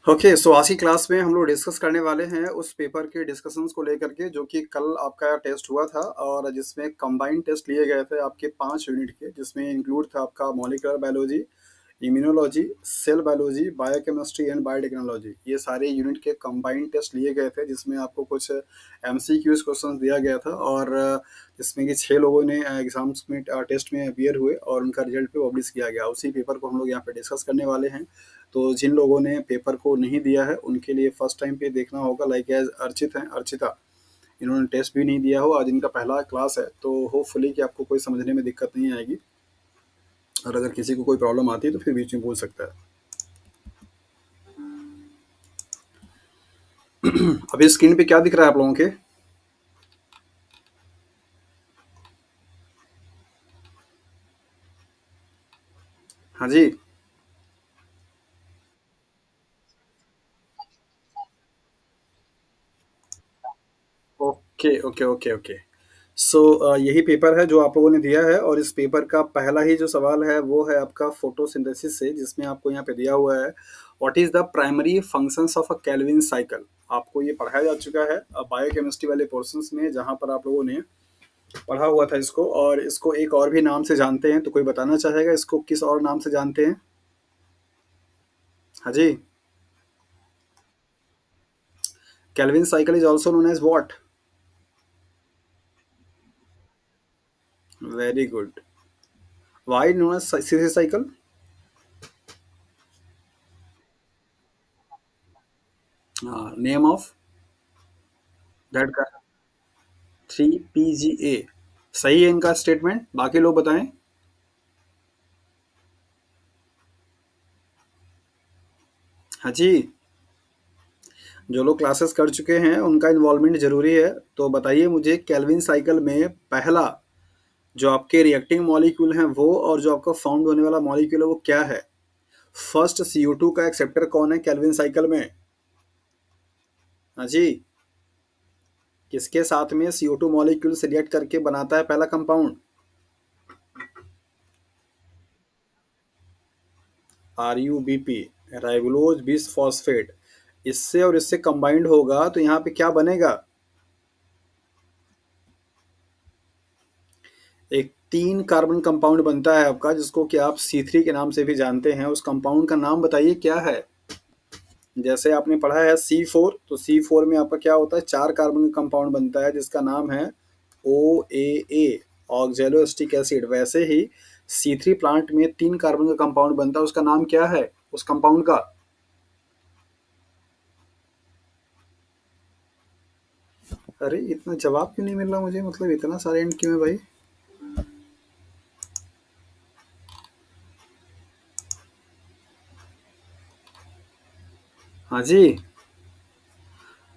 Okay, सो आज की class में हम लोग डिस्कस करने वाले हैं उस पेपर के डिस्कशंस को लेकर के जो कि कल आपका टेस्ट हुआ था और जिसमें कंबाइंड टेस्ट लिए गए थे आपके 5 यूनिट के, जिसमें इंक्लूड था आपका molecular biology, immunology, cell biology, biochemistry and biotechnology. ये सारे यूनिट के कंबाइंड टेस्ट लिए गए थे, जिसमें आपको कुछ एमसीक्यूज क्वेश्चंस दिया गया था और जिसमें कि 6 लोगों ने एग्जाम्स में टेस्ट में अपीयर हुए और उनका रिजल्ट भी पब्लिश किया गया। उसी पेपर को हम लोग यहाँ पे डिस्कस करने वाले हैं। तो जिन लोगों ने पेपर को नहीं दिया है उनके लिए फर्स्ट टाइम पे देखना होगा, लाइक एज अर्चित हैं, अर्चिता, इन्होंने टेस्ट भी नहीं दिया हो, आज इनका पहला क्लास है, तो होपफुली कि आपको कोई समझने में दिक्कत नहीं आएगी और अगर किसी को कोई प्रॉब्लम आती है तो फिर बीच में पूछ सकता है। अभी स्क्रीन पे क्या दिख रहा है आप लोगों के? हाँ जी। Okay okay okay okay. So यही पेपर है जो आप लोगों ने दिया है और इस पेपर का पहला ही जो सवाल है वो है आपका फोटोसिंथेसिस से, जिसमें आपको यहाँ पे दिया हुआ है what is the primary functions of a Calvin cycle. आपको ये पढ़ाया जा चुका है बायोकेमिस्ट्री वाले पोर्शंस में, जहाँ पर आप लोगों ने पढ़ा हुआ था इसको, और इसको एक और भी नाम से जानते हैं, तो कोई बताना चाहेगा इसको किस और नाम से जानते हैं? हाँ जी। Kelvin cycle is also known as what? Very good. Why known as CC cycle? Name of that का 3 PGA। सही है इनका स्टेटमेंट, बाकी लोग बताएं। हाँ जी। जो लोग क्लासेस कर चुके हैं उनका इन्वॉल्वमेंट जरूरी है। तो बताइए मुझे, केल्विन साइकिल में पहला जो आपके रिएक्टिंग मॉलिक्यूल हैं वो, और जो आपका फाउंड होने वाला मॉलिक्यूल है वो क्या है? फर्स्ट CO2 का एक्सेप्टर कौन है केल्विन साइकिल में? हाँ जी। किसके साथ में CO2 मॉलिक्यूल से रिएक्ट करके बनाता है पहला compound? RUBP, ribulose bis phosphate. इससे और इससे कंबाइंड होगा तो यहाँ पे क्या बनेगा? एक 3 कार्बन कंपाउंड बनता है आपका, जिसको कि आप C3 के नाम से भी जानते हैं। उस कंपाउंड का नाम बताइए क्या है? जैसे आपने पढ़ा है C4, तो C4 में आपका क्या होता है, 4 कार्बन का कंपाउंड बनता है जिसका नाम है OAA, ऑक्जेलोएसिटिक एसिड। वैसे ही C3 प्लांट में 3 कार्बन का कंपाउंड बनता है, उसका नाम क्या है उस कंपाउंड का? अरे इतना जवाब क्यों नहीं मिल रहा मुझे, मतलब इतना साइलेंट क्यों है भाई? हाँ जी।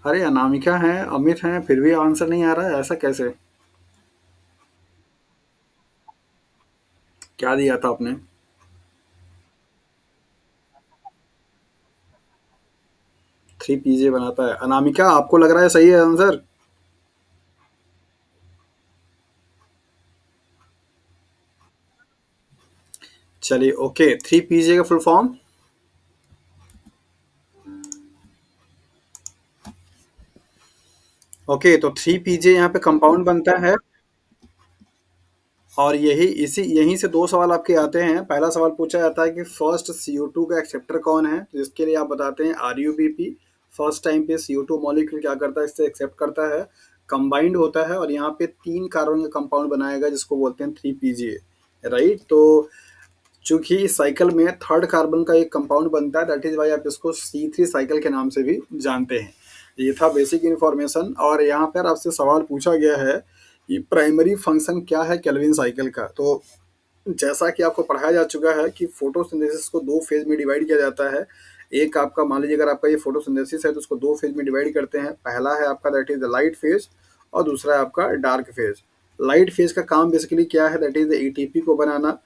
अरे अनामिका हैं, अमित हैं, फिर भी आंसर नहीं आ रहा है, ऐसा कैसे? क्या दिया था आपने? 3 PJ बनाता है। अनामिका आपको लग रहा है सही है आंसर? चलिए ओके, 3 PJ का फुल फॉर्म? ओके, तो 3 PJ यहाँ पे कंपाउंड बनता है। और यही इसी यहीं से 2 सवाल आपके आते हैं। पहला सवाल पूछा जाता है कि फर्स्ट CO2 का एक्सेप्टर कौन है, तो इसके लिए आप बताते हैं RUBP। फर्स्ट टाइम पे CO2 मॉलिक्यूल क्या करता है, इससे एक्सेप्ट करता है, कंबाइंड होता है और यहाँ पे 3 कार्बन का कंपाउंड बनाएगा जिसको बोलते हैं 3 PGA। राइट। तो चूंकि इस साइकिल में 3rd कार्बन का एक कंपाउंड बनता है, दैट इज वाई आप इसको C3 साइकिल के नाम से भी जानते हैं। ये था बेसिक इन्फॉर्मेशन। और यहाँ पर आपसे सवाल पूछा गया है कि प्राइमरी फंक्शन क्या है केल्विन साइकिल का। तो जैसा कि आपको पढ़ाया जा चुका है कि फोटोसिंथेसिस को 2 फेज में डिवाइड किया जाता है। एक आपका, मान लीजिए अगर आपका ये फोटोसिंथेसिस है तो उसको 2 फेज में डिवाइड करते हैं। पहला है आपका that is the light phase और दूसरा है आपका डार्क फेज। लाइट फेज का काम बेसिकली क्या है, दैट इज ATP को बनाना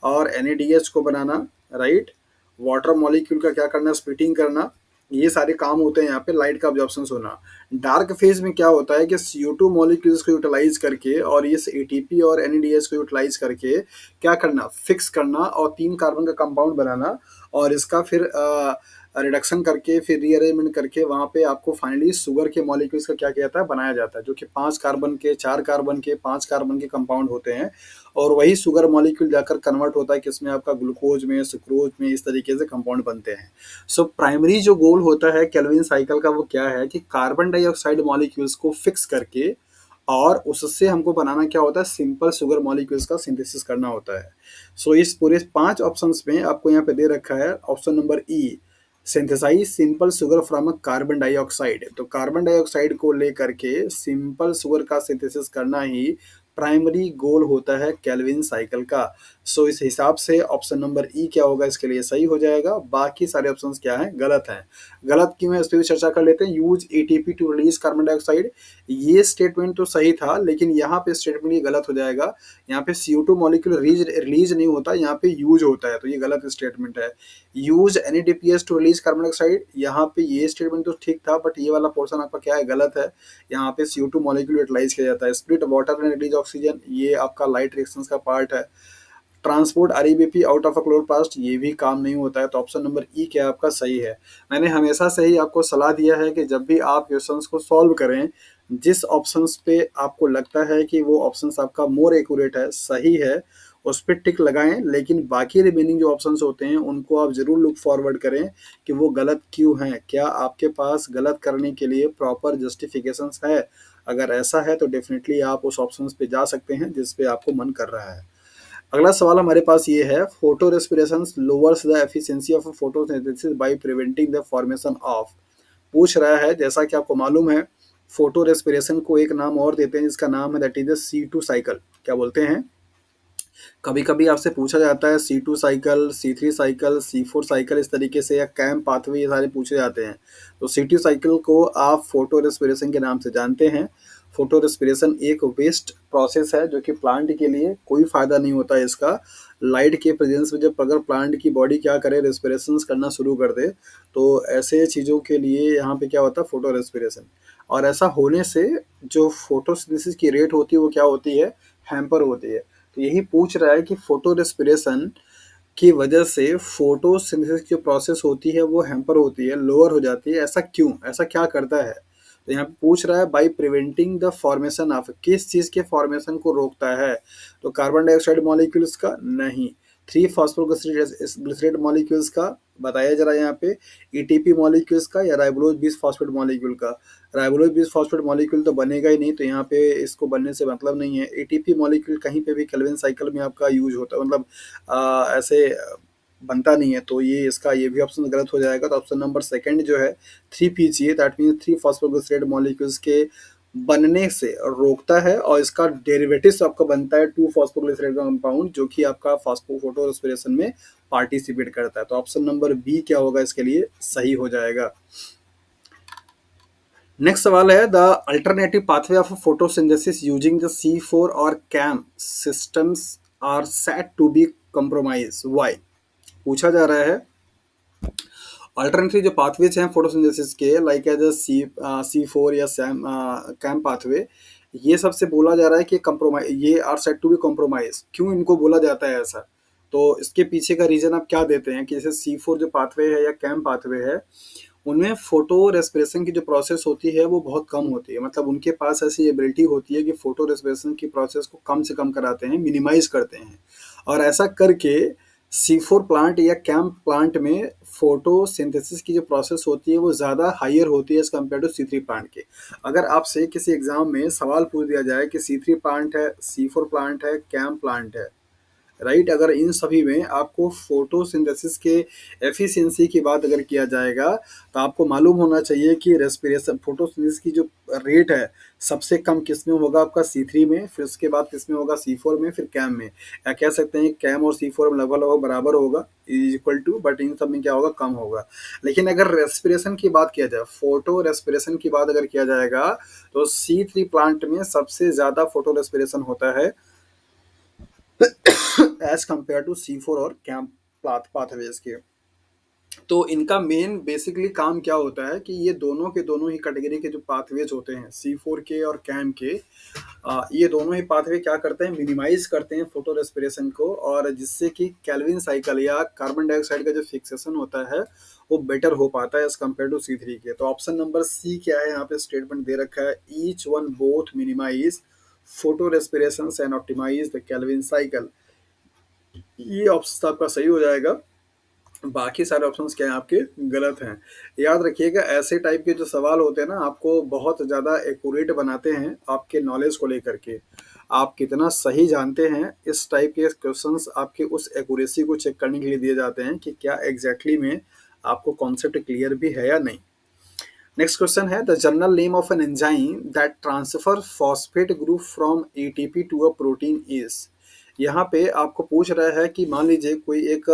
और NADH को बनाना। राइट। वाटर मॉलिक्यूल का क्या करना, स्प्लिटिंग करना। ये सारे काम होते हैं यहाँ पे, लाइट का अब्जॉर्प्शन होना। डार्क फेज में क्या होता है कि CO2 मॉलिक्यूल्स को यूटिलाइज करके और इस ATP और NADH को यूटिलाइज करके क्या करना, फिक्स करना और 3 कार्बन का कंपाउंड बनाना। और इसका फिर रिडक्शन करके फिर रीअरेंजमेंट करके वहाँ पे आपको फाइनली शुगर के मॉलिक्यूल्स का क्या किया जाता है, बनाया जाता है, जो कि 5 कार्बन के, 4 कार्बन के, 5 कार्बन के कंपाउंड होते हैं। और वही शुगर मॉलिक्यूल जाकर कन्वर्ट होता है किसमें, आपका ग्लूकोज में, सुक्रोज में, इस तरीके से कंपाउंड बनते हैं। सो प्राइमरी जो गोल होता है केल्विन साइकिल का वो क्या है कि कार्बन डाइऑक्साइड मॉलिक्यूल्स को फिक्स करके और उससे हमको बनाना क्या होता है, सिंपल शुगर मॉलिक्यूल्स का सिंथेसिस करना होता है। सो इस पूरे 5 ऑप्शंस में आपको यहाँ पे दे रखा है option number E, synthesize simple sugar from a carbon dioxide. तो कार्बन डाइऑक्साइड को लेकर के सिंपल शुगर का सिंथेसिस करना ही प्राइमरी गोल होता है केल्विन साइकिल का। सो इस हिसाब से ऑप्शन नंबर ई क्या होगा इसके लिए सही हो जाएगा, बाकी सारे ऑप्शंस क्या हैं, गलत हैं। गलत क्यों है इस पर भी चर्चा कर लेते हैं। Use ATP to release carbon dioxide, ये स्टेटमेंट तो सही था लेकिन यहाँ पे स्टेटमेंट ये गलत हो जाएगा। यहाँ पे CO2 मॉलिक्यूल रिलीज नहीं होता, यहाँ पे यूज होता है, तो ये गलत स्टेटमेंट है। Use NADPH to release carbon dioxide, यहाँ पे ये स्टेटमेंट तो ठीक था बट ये वाला पोर्शन आपका क्या है, गलत है। यहाँ पे CO2 मॉलिक्यूल यूटिलाइज किया जाता है। Split water and release oxygen, ये आपका लाइट रिएक्शंस का पार्ट है। Transport REBP out of a chloroplast, ये भी काम नहीं होता है। तो ऑप्शन नंबर ई क्या आपका सही है। मैंने हमेशा से ही आपको सलाह दिया है कि जब भी आप क्वेश्चंस को सॉल्व करें, जिस ऑप्शंस पे आपको लगता है कि वो ऑप्शंस आपका मोर एक्यूरेट है, सही है, उस पर टिक लगाएं, लेकिन बाकी रिमेनिंग जो ऑप्शंस होते हैं उनको आप जरूर लुक फॉरवर्ड करें कि वो गलत क्यों हैं, क्या आपके पास गलत करने के लिए प्रॉपर जस्टिफिकेशंस है। अगर ऐसा है तो डेफिनेटली आप उस ऑप्शंस पे जा सकते हैं जिस पे आपको मन कर रहा है। अगला सवाल हमारे पास ये है, photo respiration lowers the efficiency of photosynthesis by preventing the formation of. पूछ रहा है, जैसा कि आपको मालूम है, फोटो रेस्पिरेशन को एक नाम और देते हैं जिसका नाम है that is the C2 cycle. क्या बोलते हैं, कभी कभी आपसे पूछा जाता है C2 cycle, C3 cycle, C4 cycle, इस तरीके से, या कैम पाथवे, ये सारे पूछे जाते हैं। तो C2 साइकिल को आप फोटो रेस्पिरेशन के नाम से जानते हैं। फोटो रेस्पिरेशन एक वेस्ट प्रोसेस है जो कि प्लांट के लिए कोई फायदा नहीं होता है इसका। लाइट के प्रेजेंस में जब अगर प्लांट की बॉडी क्या करे, रेस्पिरेशन करना शुरू कर दे, तो ऐसे चीज़ों के लिए यहाँ पे क्या होता है, फोटो रेस्पिरेशन। और ऐसा होने से जो फोटोसिंथेसिस की रेट होती है वो क्या होती है, हैम्पर होती है। तो यही पूछ रहा है कि फोटो रेस्पिरेशन की वजह से फोटोसिंथेसिस की जो प्रोसेस होती है वो हैम्पर होती है, लोअर हो जाती है। ऐसा क्यों, ऐसा क्या करता है। तो यहाँ पे पूछ रहा है by preventing the formation of, किस चीज़ के फॉर्मेशन को रोकता है। तो कार्बन डाइऑक्साइड मॉलिक्यूल्स का नहीं, 3 फॉस्फोग्लिसरेट मॉलिक्यूल्स का बताया जरा यहाँ पे, एटीपी मॉलिक्यूल्स का, या राइबोलोज 20 फॉस्फेट मॉलिक्यूल का। राइबोलोज 20 फॉस्फेट मॉलिक्यूल तो बनेगा ही नहीं, तो यहाँ पे इसको बनने से मतलब नहीं है। एटीपी मॉलिक्यूल कहीं पे भी केल्विन साइकिल में आपका यूज होता है, मतलब ऐसे बनता नहीं है, तो ये इसका ये भी ऑप्शन गलत हो जाएगा। तो ऑप्शन नंबर सेकंड जो है 3 PGA, that mean 3 phosphoglycerate molecules के बनने से रोकता है, और इसका डेरिवेटिव आपका बनता है 2 फॉस्फोग्लिसरेट का कंपाउंड, जो कि आपका फास्फो फोटो रेस्पिरेशन में पार्टिसिपेट करता है। तो ऑप्शन नंबर बी क्या होगा इसके लिए सही हो जाएगा। नेक्स्ट सवाल है, the alternative pathway of photosynthesis using the C4 और CAM systems are set to be compromise, why. पूछा जा रहा है अल्टरनेटिव जो पाथवेज हैं फोटोसिंथेसिस के, लाइक एज C4 या कैम पाथवे, ये सबसे बोला जा रहा है कि कंप्रोमाइज, ये are set to be compromise. क्यों इनको बोला जाता है ऐसा, तो इसके पीछे का रीजन आप क्या देते हैं कि जैसे C4 जो पाथवे है या कैम पाथवे है, उनमें फोटो रेस्पिरेशन की जो प्रोसेस होती है वो बहुत कम होती है। मतलब उनके पास ऐसी एबिलिटी होती है कि फोटो रेस्पिरेशन की प्रोसेस को कम से कम कराते हैं, मिनिमाइज करते हैं। और ऐसा करके C4 प्लांट या कैम्प प्लांट में फोटोसिंथेसिस की जो प्रोसेस होती है वो ज़्यादा हायर होती है as compare to C3 plant के। अगर आपसे किसी एग्जाम में सवाल पूछ दिया जाए कि C3 प्लांट है, C4 प्लांट है, कैम्प प्लांट है, राइट, अगर इन सभी में आपको फोटोसिंथेसिस के एफिशिएंसी की बात अगर किया जाएगा, तो आपको मालूम होना चाहिए कि रेस्पिरेशन फोटोसिंथेसिस की जो रेट है सबसे कम किस में होगा, आपका C3 में, फिर उसके बाद किस में होगा, C4 में, फिर कैम में। या कह सकते हैं कैम और C4 में लगभग लगभग बराबर होगा, इज इक्वल टू, बट इन सब में क्या होगा, कम होगा। लेकिन अगर रेस्पिरेशन की बात किया जाए, फोटो रेस्पिरेशन की बात अगर किया जाएगा, तो C3 प्लांट में सबसे ज़्यादा फोटो रेस्पिरेशन होता है एज कम्पेयर टू C4 और कैम्प पाथवेज के। तो इनका मेन बेसिकली काम क्या होता है कि ये दोनों के दोनों ही कैटेगरी के जो पाथवेज होते हैं, C4 के और कैम के, ये दोनों ही पाथवे क्या करते हैं, मिनिमाइज करते हैं फोटो रेस्पिरेशन को, और जिससे कि कैल्विन साइकिल या कार्बन डाइऑक्साइड का जो फिक्सेशन होता है वो बेटर हो पाता है एज कम्पेयर टू C3 के। तो ऑप्शन नंबर सी क्या है, यहाँ पे स्टेटमेंट दे रखा है, each one both minimize photo respiration and optimize the Calvin cycle. ये ऑप्शन आपका सही हो जाएगा। बाकी सारे ऑप्शंस क्या हैं आपके, गलत हैं। याद रखिएगा, ऐसे टाइप के जो सवाल होते हैं ना, आपको बहुत ज़्यादा एक्यूरेट बनाते हैं आपके नॉलेज को लेकर के। आप कितना सही जानते हैं, इस टाइप के क्वेश्चंस आपके उस एक्यूरेसी को चेक करने के लिए दिए जाते हैं कि क्या एग्जैक्टली में आपको कॉन्सेप्ट क्लियर भी है या नहीं। नेक्स्ट क्वेश्चन है, the general name of an enzyme that transfer phosphate group from ATP to a protein is. यहाँ पे आपको पूछ रहा है कि मान लीजिए कोई एक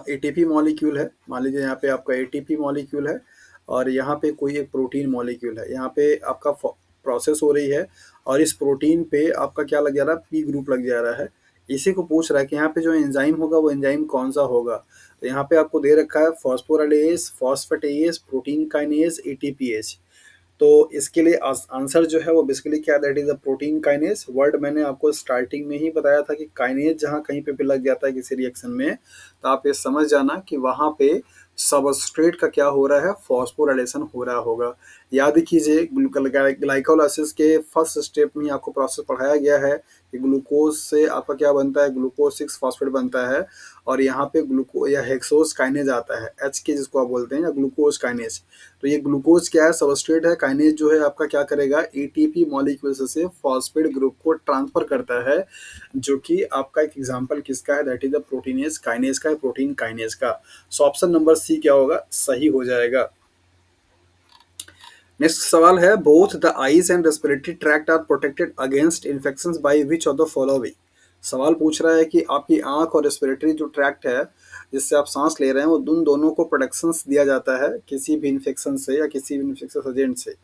एटीपी मॉलिक्यूल है, मान लीजिए यहाँ पे आपका एटीपी मॉलिक्यूल है और यहाँ पे कोई एक प्रोटीन मॉलिक्यूल है, यहाँ पे आपका प्रोसेस हो रही है और इस प्रोटीन पे आपका क्या लग जा रहा है, पी ग्रुप लग जा रहा है। इसी को पूछ रहा है कि यहाँ पे जो एंजाइम होगा वो एंजाइम कौन सा होगा। तो यहाँ पे आपको दे रखा है फॉस्फोराइलेज, फॉस्फेटेज, प्रोटीन काइनेज, एटीपीएच। तो इसके लिए आंसर जो है वो बेसिकली क्या, that is a protein kinase. Word मैंने आपको स्टार्टिंग में ही बताया था कि काइनेज जहाँ कहीं पे भी लग जाता है किसी रिएक्शन में, तो आप ये समझ जाना कि वहाँ पे सबस्ट्रेट का क्या हो रहा है, फॉस्फोराइलेशन हो रहा होगा। याद कीजिए, ग्लाइकोलाइसिस के फर्स्ट स्टेप में आपको प्रोसेस पढ़ाया गया है कि ग्लूकोज से आपका क्या बनता है, ग्लूकोज 6 फॉस्फेट बनता है और यहाँ पे ग्लूको या हेक्सोज काइनेज आता है, एच के जिसको आप बोलते हैं, या ग्लूकोज काइनेज। तो ये ग्लूकोज क्या है, सबस्ट्रेट है। काइनेज जो है आपका क्या करेगा, एटीपी मॉलिक्यूल से फॉस्फेट ग्रुप को ट्रांसफर करता है, जो कि आपका एक एग्जांपल किसका है, that is the proteinase kinase का है, प्रोटीन काइनेज का। सो ऑप्शन नंबर सी क्या होगा, सही हो जाएगा। नेक्स्ट सवाल है, both the eyes and respiratory tract are protected against infections by which of the following. सवाल पूछ रहा है कि आपकी आंख और रेस्पिरेटरी जो ट्रैक्ट है जिससे आप सांस ले रहे हैं, वो उन दोनों को प्रोटेक्शंस दिया जाता है किसी भी इन्फेक्शन से या किसी भी इन्फेक्शस एजेंट से।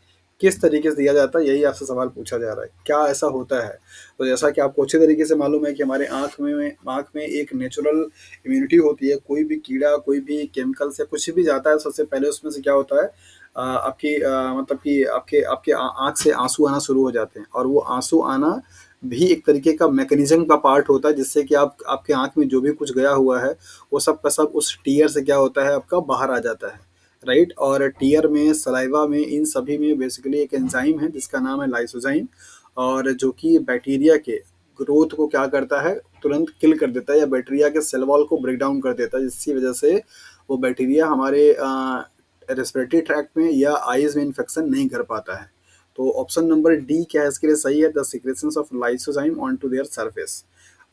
किस तरीके से दिया जाता है, यही आपसे सवाल पूछा जा रहा है, क्या ऐसा होता है। तो जैसा कि आपको अच्छे तरीके से मालूम है कि हमारे आँख में एक नेचुरल इम्यूनिटी होती है। कोई भी कीड़ा, कोई भी केमिकल से कुछ भी जाता है, सबसे पहले उसमें से क्या होता है, आपकी मतलब कि आपके आपके आँख से आंसू आना शुरू हो जाते हैं, और वो आंसू आना भी एक तरीके का मैकेनिज्म का पार्ट होता है, जिससे कि आप आपके आँख में जो भी कुछ गया हुआ है वो सब का सब उस टीयर से क्या होता है, आपका बाहर आ जाता है, राइट। और टीयर में, सलाइवा में, इन सभी में बेसिकली एक एंजाइम है जिसका नाम है लाइसोजाइम, और जो कि बैक्टीरिया के ग्रोथ को क्या करता है, तुरंत किल कर देता है, या बैक्टीरिया के सेल वॉल को ब्रेक डाउन कर देता है, जिसकी वजह से वो बैक्टीरिया हमारे रेस्पिरेटरी ट्रैक्ट में या आईज में इन्फेक्शन नहीं कर पाता है। तो ऑप्शन नंबर डी क्या है इसके लिए सही है, the secretions of lysozyme on to their surface.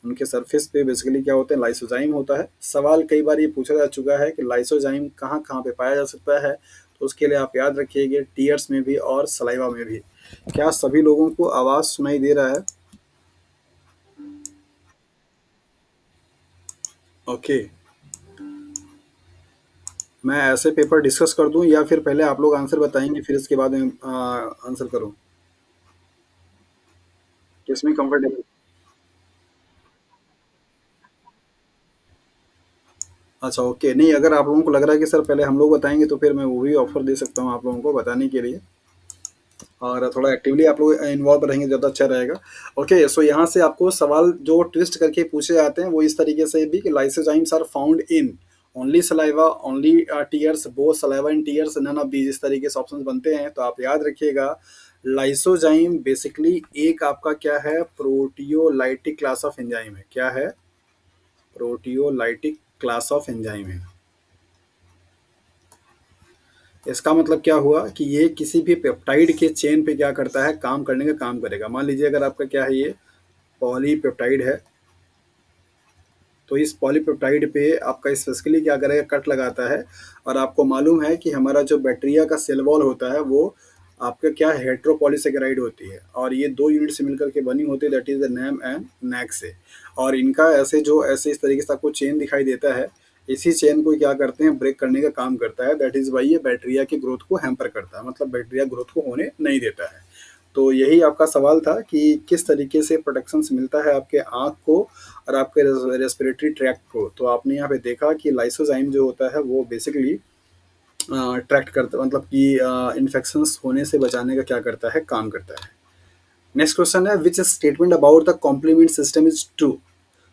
उनके सरफेस पे बेसिकली क्या होता है, लाइसोजाइम होता है। सवाल कई बार ये पूछा जा चुका है कि लाइसोजाइम कहाँ कहाँ पे पाया जा सकता है, तो उसके लिए आप याद रखिएगा, टीयर्स में भी और सलाइवा में भी। क्या सभी लोगों को आवाज़ सुनाई दे रहा है? ओके, मैं ऐसे पेपर डिस्कस कर दूं या फिर पहले आप लोग आंसर बताएंगे फिर इसके बाद मैं आंसर करूं, किसमें कंफर्टेबल। अच्छा, ओके, नहीं, अगर आप लोगों को लग रहा है कि सर पहले हम लोग बताएंगे तो फिर मैं वो भी ऑफर दे सकता हूँ आप लोगों को बताने के लिए, और थोड़ा एक्टिवली आप लोग इन्वॉल्व रहेंगे ज़्यादा अच्छा रहेगा। ओके, सो यहाँ से आपको सवाल जो ट्विस्ट करके पूछे जाते हैं वो इस तरीके से भी कि lysozymes are found in only saliva, only tears, both saliva and tears, none of these, इस तरीके से ऑप्शन बनते हैं। तो आप याद रखिएगा, लाइसोजाइम बेसिकली एक आपका क्या है, प्रोटियोलाइटिक क्लास ऑफ एंजाइम है। क्या है, प्रोटियोलाइटिक क्लास ऑफ एंजाइम है। इसका मतलब क्या हुआ कि ये किसी भी पेप्टाइड के चेन पे क्या करता है, काम करने का काम करेगा। मान लीजिए अगर आपका क्या है, ये पॉलीपेप्टाइड है, तो इस पॉलीपेप्टाइड पे आपका स्पेसिफिकली क्या करेगा, कट लगाता है। और आपको मालूम है कि हमारा जो बैक्टीरिया का सेल वॉल होता है वो आपका क्या है, हेट्रोपॉलीसेकेराइड होती है, और ये दो यूनिट से मिलकर के बनी होती है, that is the NAM and NAG से। और इनका ऐसे जो ऐसे इस तरीके से आपको चेन दिखाई देता है, इसी चेन को क्या करते हैं, ब्रेक करने का काम करता है। दैट इज वाई ये बैक्टीरिया की ग्रोथ को हैम्पर करता है, मतलब बैक्टीरिया ग्रोथ को होने नहीं देता है। तो यही आपका सवाल था कि किस तरीके से प्रोटेक्शंस मिलता है आपके आँख को और आपके रेस्पिरेटरी ट्रैक्ट को। तो आपने यहाँ पे देखा कि लाइसोजाइम जो होता है वो बेसिकली ट्रैक्ट करता, मतलब कि इन्फेक्शंस होने से बचाने का क्या करता है, काम करता है। नेक्स्ट क्वेश्चन है, which statement about the complement system is true.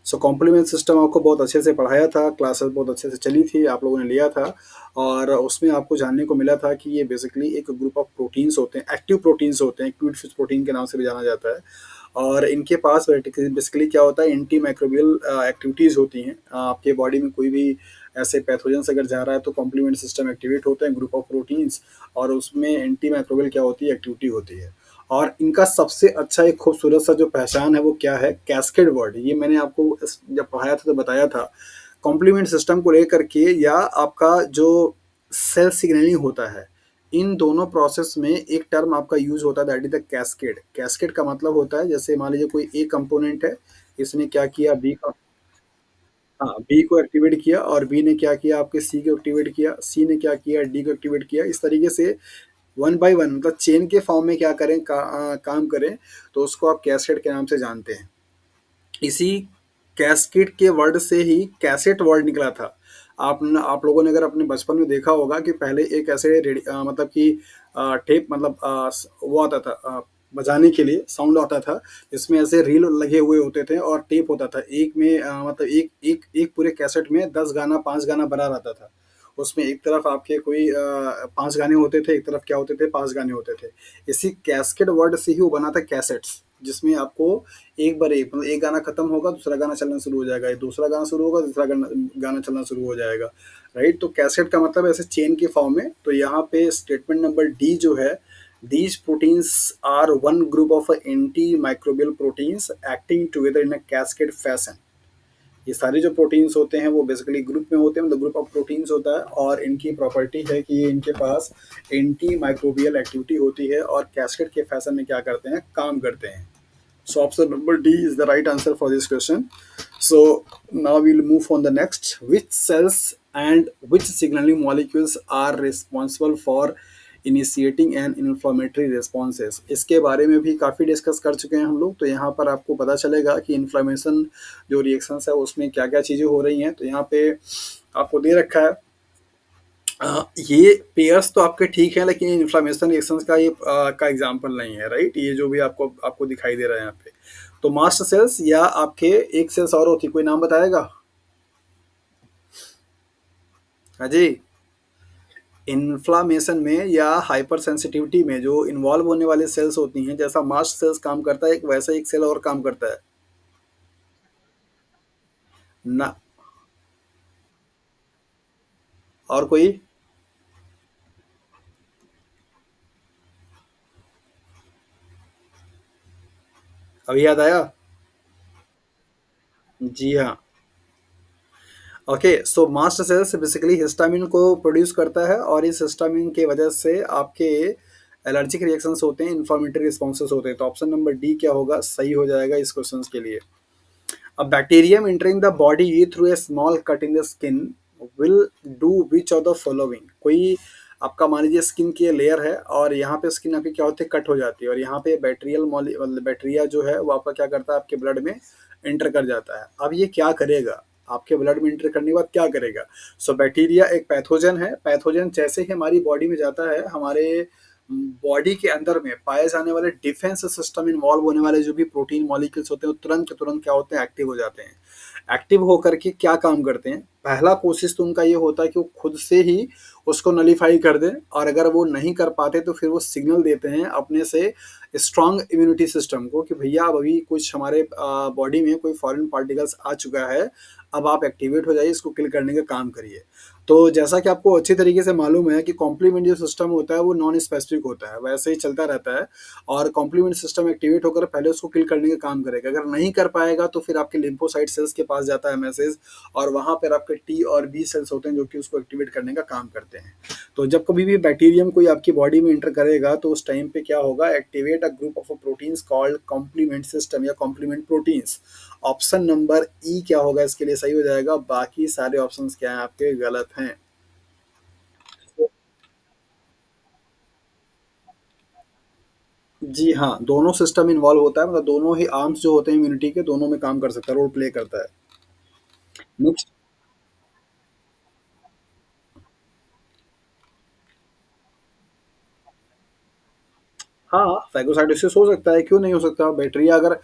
So complement system आपको बहुत अच्छे से पढ़ाया था, क्लासेस बहुत अच्छे से चली थी, आप लोगों ने लिया था, और उसमें आपको जानने को मिला था कि ये बेसिकली एक ग्रुप ऑफ प्रोटीन्स होते हैं, एक्टिव प्रोटीन्स होते हैं, एक्टिव फिश प्रोटीन के नाम से भी जाना जाता है। और इनके पास बेसिकली क्या होता है, एंटी माइक्रोबियल एक्टिविटीज़ होती हैं। आपके बॉडी में कोई भी ऐसे पैथोजेंस अगर जा रहा है तो कॉम्प्लीमेंट सिस्टम एक्टिवेट होते हैं, ग्रुप ऑफ प्रोटीन्स, और उसमें एंटी माइक्रोबियल क्या होती है, एक्टिविटी होती है। और इनका सबसे अच्छा एक खूबसूरत सा जो पहचान है वो क्या है, कैस्केड वर्ड। ये मैंने आपको जब पढ़ाया था तो बताया था, कॉम्प्लीमेंट सिस्टम को लेकर के या आपका जो सेल सिग्नलिंग होता है, इन दोनों प्रोसेस में एक टर्म आपका यूज होता है, that is the cascade. Cascade का मतलब होता है, जैसे मान लीजिए कोई ए कंपोनेंट है, इसने क्या किया, बी का, हाँ, बी को एक्टिवेट किया, और बी ने क्या किया, आपके सी को एक्टिवेट किया, सी ने क्या किया, डी को एक्टिवेट किया। इस तरीके से वन बाय वन, मतलब चेन के फॉर्म में क्या करें, काम करें, तो उसको आप कैस्केड के नाम से जानते हैं। इसी कैस्केड के वर्ड से ही कैसेट वर्ड निकला था। आप लोगों ने अगर अपने बचपन में देखा होगा कि पहले एक ऐसे मतलब कि टेप, मतलब वो आता था, बजाने के लिए साउंड आता था, जिसमें ऐसे रील लगे हुए होते थे और टेप होता था, एक में मतलब एक एक एक पूरे कैसेट में 10 गाना, 5 गाना भरा रहता था। उसमें एक तरफ आपके कोई 5 गाने होते थे, एक तरफ क्या होते थे, 5 गाने होते थे। इसी कैस्केड वर्ड से ही वो बना था कैसेट्स, जिसमें आपको एक बार एक, मतलब एक गाना खत्म होगा, दूसरा गाना चलना शुरू हो जाएगा, दूसरा गाना शुरू होगा, दूसरा गाना गाना चलना शुरू हो जाएगा। राइट, तो कैसेट का मतलब ऐसे चेन के फॉर्म में। तो यहाँ पे स्टेटमेंट नंबर डी जो है, these proteins are one group of antimicrobial proteins acting together in a cascade fashion. ये सारे जो प्रोटीन्स होते हैं वो बेसिकली ग्रुप में होते हैं, मतलब ग्रुप ऑफ प्रोटीन्स होता है, और इनकी प्रॉपर्टी है कि ये इनके पास एंटी माइक्रोबियल एक्टिविटी होती है और कैस्केड के फैशन में क्या करते हैं, काम करते हैं। So option number D is the right answer for this question. So now we'll move on the next. Which cells and which signaling molecules are responsible for initiating an inflammatory responses? इसके बारे में भी काफ़ी discuss कर चुके हैं हम लोग। तो यहाँ पर आपको पता चलेगा कि इन्फ्लामेशन जो रिएक्शंस है उसमें क्या क्या चीज़ें हो रही हैं। तो यहाँ पे आपको दे रखा है, ये पेयर्स तो आपके ठीक है, लेकिन इन्फ्लामेशन रिएक्शंस का ये का एग्जांपल नहीं है। राइट, ये जो भी आपको आपको दिखाई दे रहा है यहाँ पे, तो मास्ट सेल्स या आपके एक सेल्स और होती, कोई नाम बताएगा? हाँ जी, इन्फ्लामेशन में या हाइपर सेंसिटिविटी में जो इन्वॉल्व होने वाले सेल्स होती हैं, जैसा मास्ट सेल्स काम करता है, एक वैसा एक सेल और काम करता है ना। और कोई अभी याद आया? जी हाँ। ओके, सो मास्ट सेल्स बेसिकली हिस्टामिन को प्रोड्यूस करता है, और इस हिस्टामिन के वजह से आपके एलर्जिक रिएक्शंस होते हैं, इन्फ्लामेटरी रिस्पॉन्सेस होते हैं। तो ऑप्शन नंबर डी क्या होगा, सही हो जाएगा इस क्वेश्चन के लिए। A bacterium entering the body through a small cut in the skin will do which of the following? कोई आपका मान लीजिए स्किन की लेयर है, और यहाँ पे स्किन आपकी क्या होती है, कट हो जाती है, और यहाँ पे बैक्टीरियल मतलब बैक्टीरिया जो है वो आपका क्या करता है, आपके ब्लड में एंटर कर जाता है। अब ये क्या करेगा, आपके ब्लड में एंटर करने के बाद क्या करेगा? सो बैक्टीरिया एक पैथोजन है। पैथोजन जैसे ही हमारी बॉडी में जाता है, हमारे बॉडी के अंदर में पाए जाने वाले डिफेंस सिस्टम इन्वॉल्व होने वाले जो भी प्रोटीन मॉलिक्यूल्स होते हैं, वो तुरंत के तुरंत क्या होते हैं, एक्टिव हो जाते हैं। एक्टिव होकर के क्या काम करते हैं, पहला कोशिश तो उनका ये होता है कि वो खुद से ही उसको नलीफाई कर दें, और अगर वो नहीं कर पाते तो फिर वो सिग्नल देते हैं अपने से स्ट्रांग इम्यूनिटी सिस्टम को कि भैया अब अभी कुछ हमारे बॉडी में कोई फॉरेन पार्टिकल्स आ चुका है, अब आप एक्टिवेट हो जाइए, इसको किल करने का काम करिए। तो जैसा कि आपको अच्छी तरीके से मालूम है कि कॉम्प्लीमेंट जो सिस्टम होता है वो नॉन स्पेसिफिक होता है, वैसे ही चलता रहता है, और कॉम्प्लीमेंट सिस्टम एक्टिवेट होकर पहले उसको किल करने का काम करेगा। अगर नहीं कर पाएगा तो फिर आपके लिम्फोसाइट सेल्स के पास जाता है मैसेज, और वहाँ पर आपके टी और बी सेल्स होते हैं जो कि उसको एक्टिवेट करने का काम करते हैं। तो जब कभी भी बैक्टीरियम कोई आपकी बॉडी में एंटर करेगा तो उस टाइम पे क्या होगा, activate a group of proteins called complement system या complement proteins. Option number E क्या होगा इसके लिए, सही हो जाएगा। बाकी सारे ऑप्शंस क्या हैं आपके, गलत हैं। जी हाँ, दोनों सिस्टम इन्वॉल्व होता है, मतलब दोनों ही आर्म्स जो होते हैं इम्यूनिटी के, दोनों में काम कर सकता है, रोल प्ले करता है। नेक्स्ट। हाँ, फेगोसाइटोसिस हो सकता है, क्यों नहीं हो सकता? बैक्टीरिया अगर,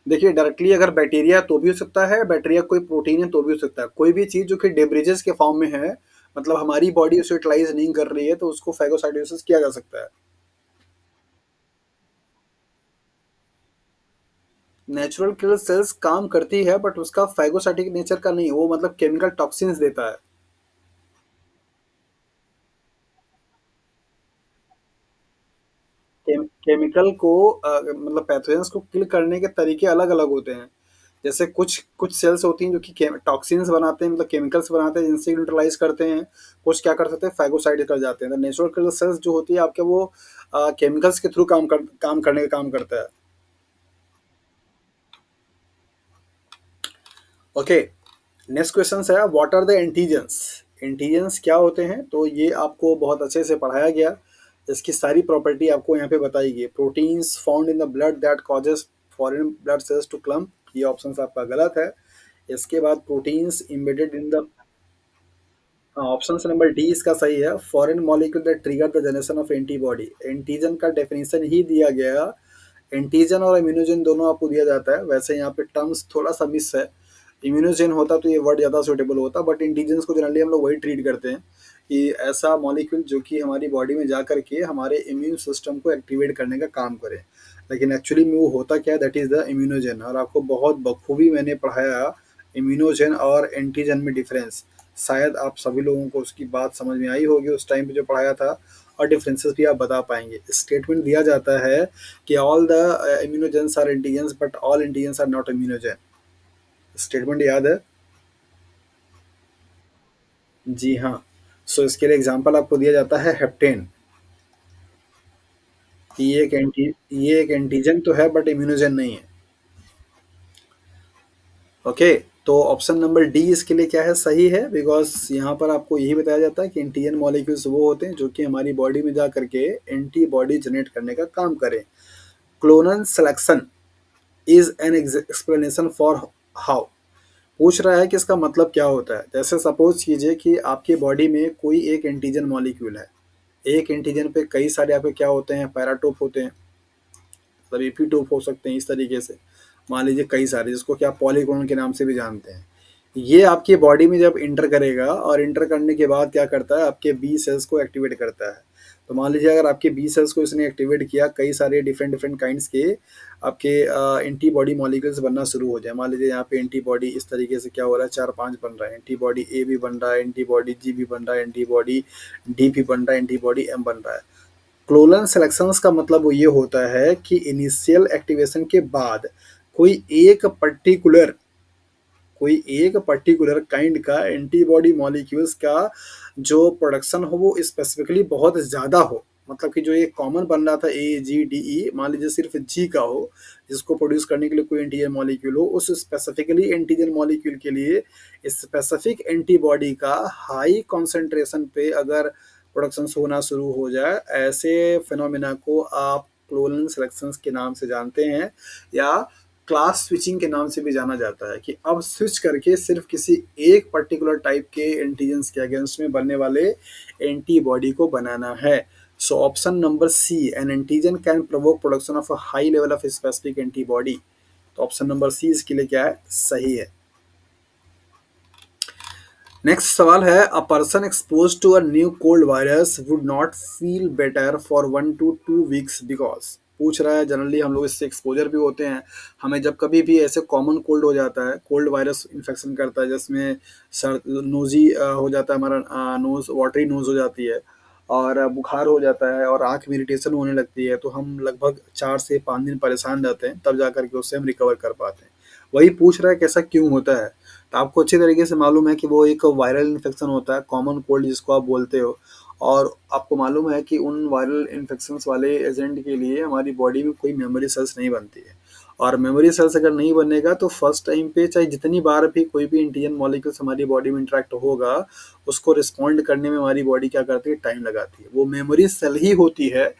देखिए डायरेक्टली अगर बैक्टीरिया है तो भी हो सकता है, बैक्टीरिया कोई प्रोटीन है तो भी हो सकता है। कोई भी चीज़ जो कि डेब्रिजेस के फॉर्म में है, मतलब हमारी बॉडी उसे यूटिलाइज़ नहीं कर रही है, तो उसको फेगोसाइटोसिस किया जा सकता है। नेचुरल किलर सेल्स काम करती है, बट उसका फेगोसाइटिक नेचर का नहीं, वो मतलब केमिकल टॉक्सिन्स देता है। केमिकल को मतलब पैथोजेंस को किल करने के तरीके अलग-अलग होते हैं। जैसे कुछ कुछ सेल्स होती हैं जो कि टॉक्सिन्स बनाते हैं, मतलब केमिकल्स बनाते हैं जिनसे न्यूट्रलाइज करते हैं। कुछ क्या कर सकते हैं, फेगोसाइड कर जाते हैं। तो नेचुरल किलर सेल्स जो होती है आपके, वो केमिकल्स के थ्रू काम करने का काम करता है। ओके, नेक्स्ट क्वेश्चन है, what are the antigens? Antigens क्या होते हैं? तो ये आपको बहुत अच्छे से पढ़ाया गया, इसकी सारी प्रॉपर्टी आपको यहाँ पे बताई गई। Proteins found in the blood that causes foreign blood cells to clump, ये ऑप्शन आपका गलत है। इसके बाद प्रोटीन्स इम्बेडेड इन द, हाँ, ऑप्शन नंबर डी इसका सही है। Foreign molecule that trigger the generation of antibody, antigen का डेफिनेशन ही दिया गया। एंटीजन और इम्यूनोजन दोनों आपको दिया जाता है, वैसे यहाँ पे टर्म्स थोड़ा सा मिस है। इम्यूनोजन होता तो ये वर्ड ज़्यादा सूटेबल होता, बट इंटीजेंस को जनरली हम लोग वही ट्रीट करते हैं कि ऐसा मॉलिक्यूल जो कि हमारी बॉडी में जा करके हमारे इम्यून सिस्टम को एक्टिवेट करने का काम करे। लेकिन एक्चुअली में वो होता क्या है, दैट इज़ द इम्यूनोजन। और आपको बहुत बखूबी मैंने पढ़ाया इम्यूनोजन और एंटीजन में डिफरेंस। शायद आप सभी लोगों को उसकी बात समझ में आई होगी उस टाइम पे जो पढ़ाया था, और डिफरेंसेस भी आप बता पाएंगे। स्टेटमेंट दिया जाता है कि all the immunogens are antigens but all antigens are not immunogen. Statement याद है? जी हाँ। सो इसके लिए एग्जांपल आपको दिया जाता है हेप्टेन, कि ये एक एंटीजन तो है बट इम्यूनोजन नहीं है। ओके, तो ऑप्शन नंबर डी इसके लिए क्या है, सही है, बिकॉज यहाँ पर आपको यही बताया जाता है कि एंटीजन मॉलिक्यूल्स वो होते हैं जो कि हमारी बॉडी में जा करके एंटीबॉडी जनरेट करने का काम करें। Clonal selection is an explanation for how, पूछ रहा है कि इसका मतलब क्या होता है। जैसे सपोज कीजिए कि आपकी बॉडी में कोई एक एंटीजन मॉलिक्यूल है, एक एंटीजन पे कई सारे आपके क्या होते हैं, पैराटोप होते हैं, मतलब एपीटोप हो सकते हैं, इस तरीके से मान लीजिए कई सारे, जिसको क्या पॉलीक्लोनल के नाम से भी जानते हैं। ये आपकी बॉडी में जब इंटर करेगा, और इंटर करने के बाद क्या करता है, आपके बी सेल्स को एक्टिवेट करता है। तो मान लीजिए अगर आपके बी सेल्स को इसने एक्टिवेट किया, कई सारे डिफरेंट डिफरेंट काइंड्स के आपके एंटीबॉडी मॉलिक्यूल्स बनना शुरू हो जाए। मान लीजिए यहाँ पे एंटीबॉडी इस तरीके से क्या हो रहा है, 4-5 बन रहा है, एंटीबॉडी ए भी बन रहा है, एंटीबॉडी जी भी बन रहा है, एंटीबॉडी डी भी बन रहा है, एंटीबॉडी एम बन रहा है। क्लोनल सिलेक्शंस का मतलब वो ये होता है कि इनिशियल एक्टिवेशन के बाद कोई एक पर्टिकुलर कोई एक पर्टिकुलर काइंड का एंटीबॉडी मॉलिक्यूल्स का जो प्रोडक्शन हो वो स्पेसिफिकली बहुत ज़्यादा हो। मतलब कि जो ये कॉमन बन रहा था ए जी डी ई, मान लीजिए सिर्फ जी का हो, जिसको प्रोड्यूस करने के लिए कोई एंटीजन मॉलिक्यूल हो, उस स्पेसिफिकली एंटीजन मॉलिक्यूल के लिए स्पेसिफिक एंटीबॉडी का हाई कॉन्सेंट्रेशन पे अगर प्रोडक्शन होना शुरू हो जाए, ऐसे फिनोमिना को आप क्लोनल सिलेक्शंस के नाम से जानते हैं, या क्लास स्विचिंग के नाम से भी जाना जाता है, कि अब स्विच करके सिर्फ किसी एक पर्टिकुलर टाइप के एंटीजेंस के अगेंस्ट में बनने वाले एंटीबॉडी को बनाना है। So option number C, an antigen can provoke production of a high level of specific antibody. तो ऑप्शन नंबर सी इसके लिए क्या है, सही है। नेक्स्ट सवाल है, a person expose to a new cold virus would not feel better for 1 to 2 weeks because, पूछ रहा है जनरली हम लोग इससे एक्सपोजर भी होते हैं। हमें जब कभी भी ऐसे कॉमन कोल्ड हो जाता है, कोल्ड वायरस इन्फेक्शन करता है, जिसमें सर नोजी हो जाता है, हमारा नोज वाटरी नोज हो जाती है, और बुखार हो जाता है, और आँख में इरिटेशन होने लगती है, तो हम लगभग 4 से 5 दिन परेशान रहते हैं, तब जा करके उससे हम रिकवर कर पाते हैं। वही पूछ रहा है कि ऐसा क्यों होता है। तो आपको अच्छी तरीके से मालूम है कि वो एक वायरल इन्फेक्शन होता है, कॉमन कोल्ड जिसको आप बोलते हो। और आपको मालूम है कि उन वायरल इन्फेक्शंस वाले एजेंट के लिए हमारी बॉडी में कोई मेमोरी सेल्स नहीं बनती है, और मेमोरी सेल्स अगर नहीं बनेगा तो फर्स्ट टाइम पे चाहे जितनी बार भी कोई भी एंटीजन मॉलिक्यूल्स हमारी बॉडी में इंटरेक्ट होगा, उसको रिस्पॉन्ड करने में हमारी बॉडी क्या करती है, टाइम लगाती है। वो मेमोरी सेल ही होती है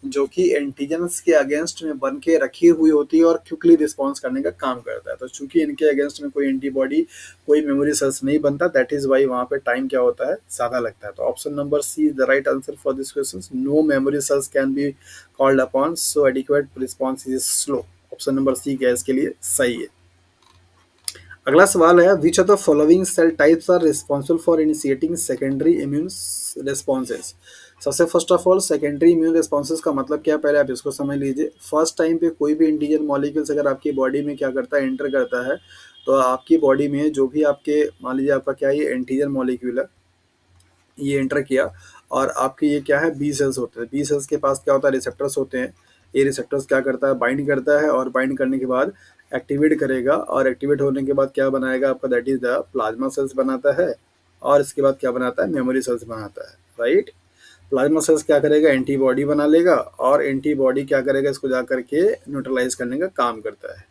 जो कि एंटीजन्स के अगेंस्ट में बन के रखी हुई होती है और क्विकली रिस्पॉन्स करने का काम करता है। तो चूंकि इनके अगेंस्ट में कोई एंटीबॉडी, कोई मेमोरी सेल्स नहीं बनता, दैट इज वाई वहाँ पे टाइम क्या होता है, ज़्यादा लगता है। तो option number C is the right answer for this question. No memory cells can be called upon, so adequate response is slow. Option number C क्या इसके लिए सही है। अगला सवाल है, which of the following cell types are responsible for initiating secondary immune responses. सबसे first of all secondary immune responses का मतलब क्या है, पहले आप इसको समझ लीजिए। फर्स्ट टाइम पे कोई भी एंटीजन मॉलिक्यूल्स अगर आपकी बॉडी में क्या करता है, एंटर करता है, तो आपकी बॉडी में जो भी आपके, मान लीजिए आपका क्या है, ये एंटीजन मॉलिक्यूल है, ये एंटर किया और आपके ये क्या है, बी सेल्स होते हैं। बी सेल्स के पास क्या होता है, रिसेप्टर्स होते हैं। ये रिसेप्टर्स क्या करता है, बाइंड करता है, और बाइंड करने के बाद एक्टिवेट करेगा, और एक्टिवेट होने के बाद क्या बनाएगा आपका, that is the plasma cells बनाता है। और इसके बाद क्या बनाता है, मेमोरी सेल्स बनाता है, राइट। प्लाज्मा सेल्स क्या करेगा, एंटीबॉडी बना लेगा, और एंटीबॉडी क्या करेगा, इसको जा करके न्यूट्रलाइज करने का काम करता है।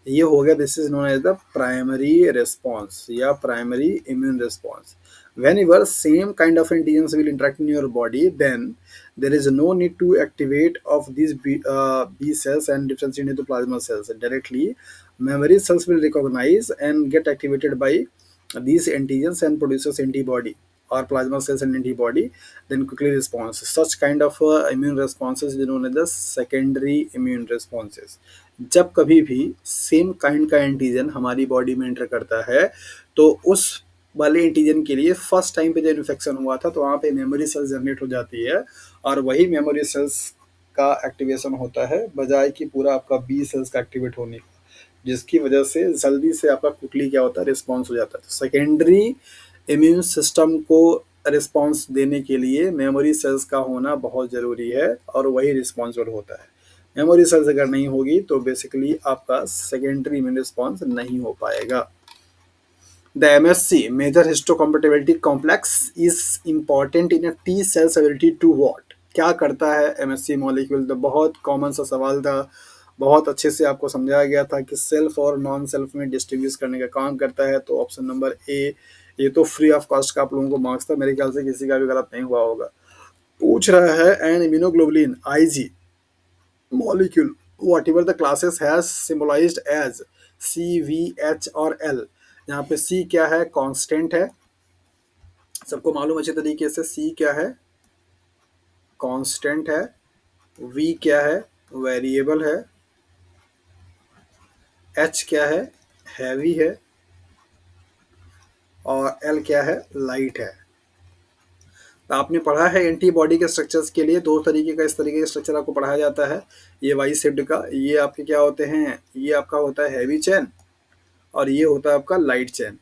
ये हो गया, this is known as the primary response या primary immune response. Whenever same kind of antigens will interact in your body, then there is no need to activate of these B cells and differentiate into plasma cells. Directly, memory cells will recognize and get activated by these antigens and produces antibody or plasma cells and antibody, then quickly response. Such kind of immune responses is known as the secondary immune responses. जब कभी भी same kind का antigen हमारी body में enter करता है, तो उस वाले एंटीजन के लिए फर्स्ट टाइम पे जब इन्फेक्शन हुआ था, तो वहाँ पे मेमोरी सेल्स जनरेट हो जाती है, और वही मेमोरी सेल्स का एक्टिवेशन होता है, बजाय कि पूरा आपका बी सेल्स का एक्टिवेट होने का, जिसकी वजह से जल्दी से आपका क्विकली क्या होता है, रिस्पॉन्स हो जाता है। तो सेकेंडरी इम्यून सिस्टम को रिस्पॉन्स देने के लिए मेमोरी सेल्स का होना बहुत ज़रूरी है, और वही रिस्पॉन्सिबल होता है। मेमोरी सेल्स अगर नहीं होगी तो बेसिकली आपका सेकेंडरी इम्यून रिस्पॉन्स नहीं हो पाएगा। The MSC, major histocompatibility complex, is important in a T cell's ability to what? क्या करता है MSC मॉलिक्यूल? तो बहुत कॉमन सा सवाल था, बहुत अच्छे से आपको समझाया गया था कि सेल्फ और नॉन सेल्फ में डिस्टिंग्विश करने का काम करता है। तो ऑप्शन नंबर ए, ये तो फ्री ऑफ कॉस्ट का आप लोगों को मार्क्स था, मेरे ख्याल से किसी का भी गलत नहीं हुआ होगा। पूछ रहा है, an immunoglobulin IG molecule whatever the classes has symbolized as C, V, H और L। यहाँ पे C क्या है, कांस्टेंट है, सबको मालूम अच्छे तरीके से। C क्या है, कांस्टेंट है। V क्या है, वेरिएबल है। H क्या है, हैवी है। और L क्या है, लाइट है। तो आपने पढ़ा है एंटीबॉडी के स्ट्रक्चर्स के लिए दो तरीके का, इस तरीके का स्ट्रक्चर आपको पढ़ाया जाता है। ये वाई शेप्ड का, ये आपके क्या होते हैं, ये आपका होता है हैवी चेन, और ये होता है आपका लाइट चेन।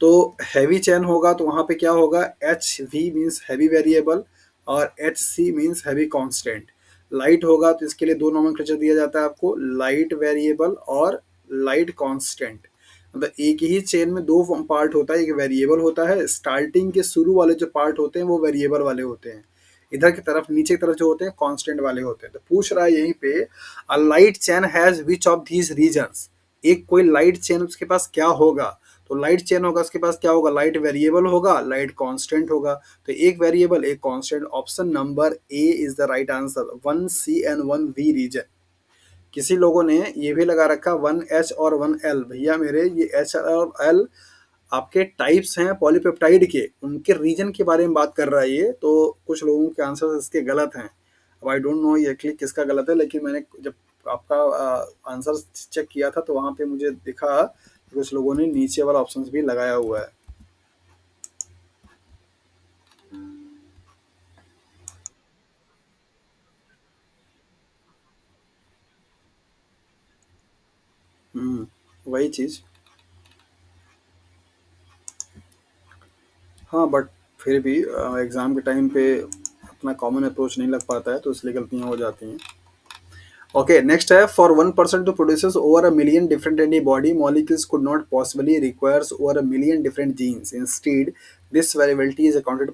तो हैवी चेन होगा तो वहाँ पे क्या होगा, H V means heavy variable, और H C means heavy constant. Light होगा तो इसके लिए दो नोमेनक्लेचर दिया जाता है आपको, लाइट वेरिएबल और लाइट कांस्टेंट। मतलब एक ही चेन में दो पार्ट होता है, एक वेरिएबल होता है, स्टार्टिंग के शुरू वाले जो पार्ट होते हैं वो वेरिएबल वाले होते हैं, इधर की तरफ नीचे की तरफ जो होते हैं कांस्टेंट वाले होते हैं। तो पूछ रहा है यहीं पे, a light chain has which of these regions. एक कोई लाइट चेन उसके पास क्या होगा, तो लाइट चेन होगा, उसके पास क्या होगा, लाइट वेरिएबल होगा, लाइट कांस्टेंट होगा। तो एक वेरिएबल एक constant, option number A is the right answer, 1C and 1V region. किसी लोगों ने ये भी लगा रखा 1H और 1L। भैया मेरे, ये H और L आपके टाइप्स हैं पॉलीपेप्टाइड के, उनके रीजन के बारे में बात कर रहा है ये। तो कुछ लोगों के आंसर इसके गलत हैं। अब आई डोंट नो ये एक्चुअली किसका गलत है, लेकिन मैंने जब आपका आंसर चेक किया था तो वहाँ पे मुझे दिखा कुछ लोगों ने नीचे वाला ऑप्शंस भी लगाया हुआ है। वही चीज़। हाँ, बट फिर भी एग्ज़ाम के टाइम पे अपना कॉमन अप्रोच नहीं लग पाता है, तो इसलिए गलतियाँ हो जाती हैं। Okay, next है, for one person to produces over a million different antibody molecules could not possibly requires over a million different genes. Instead, this variability is accounted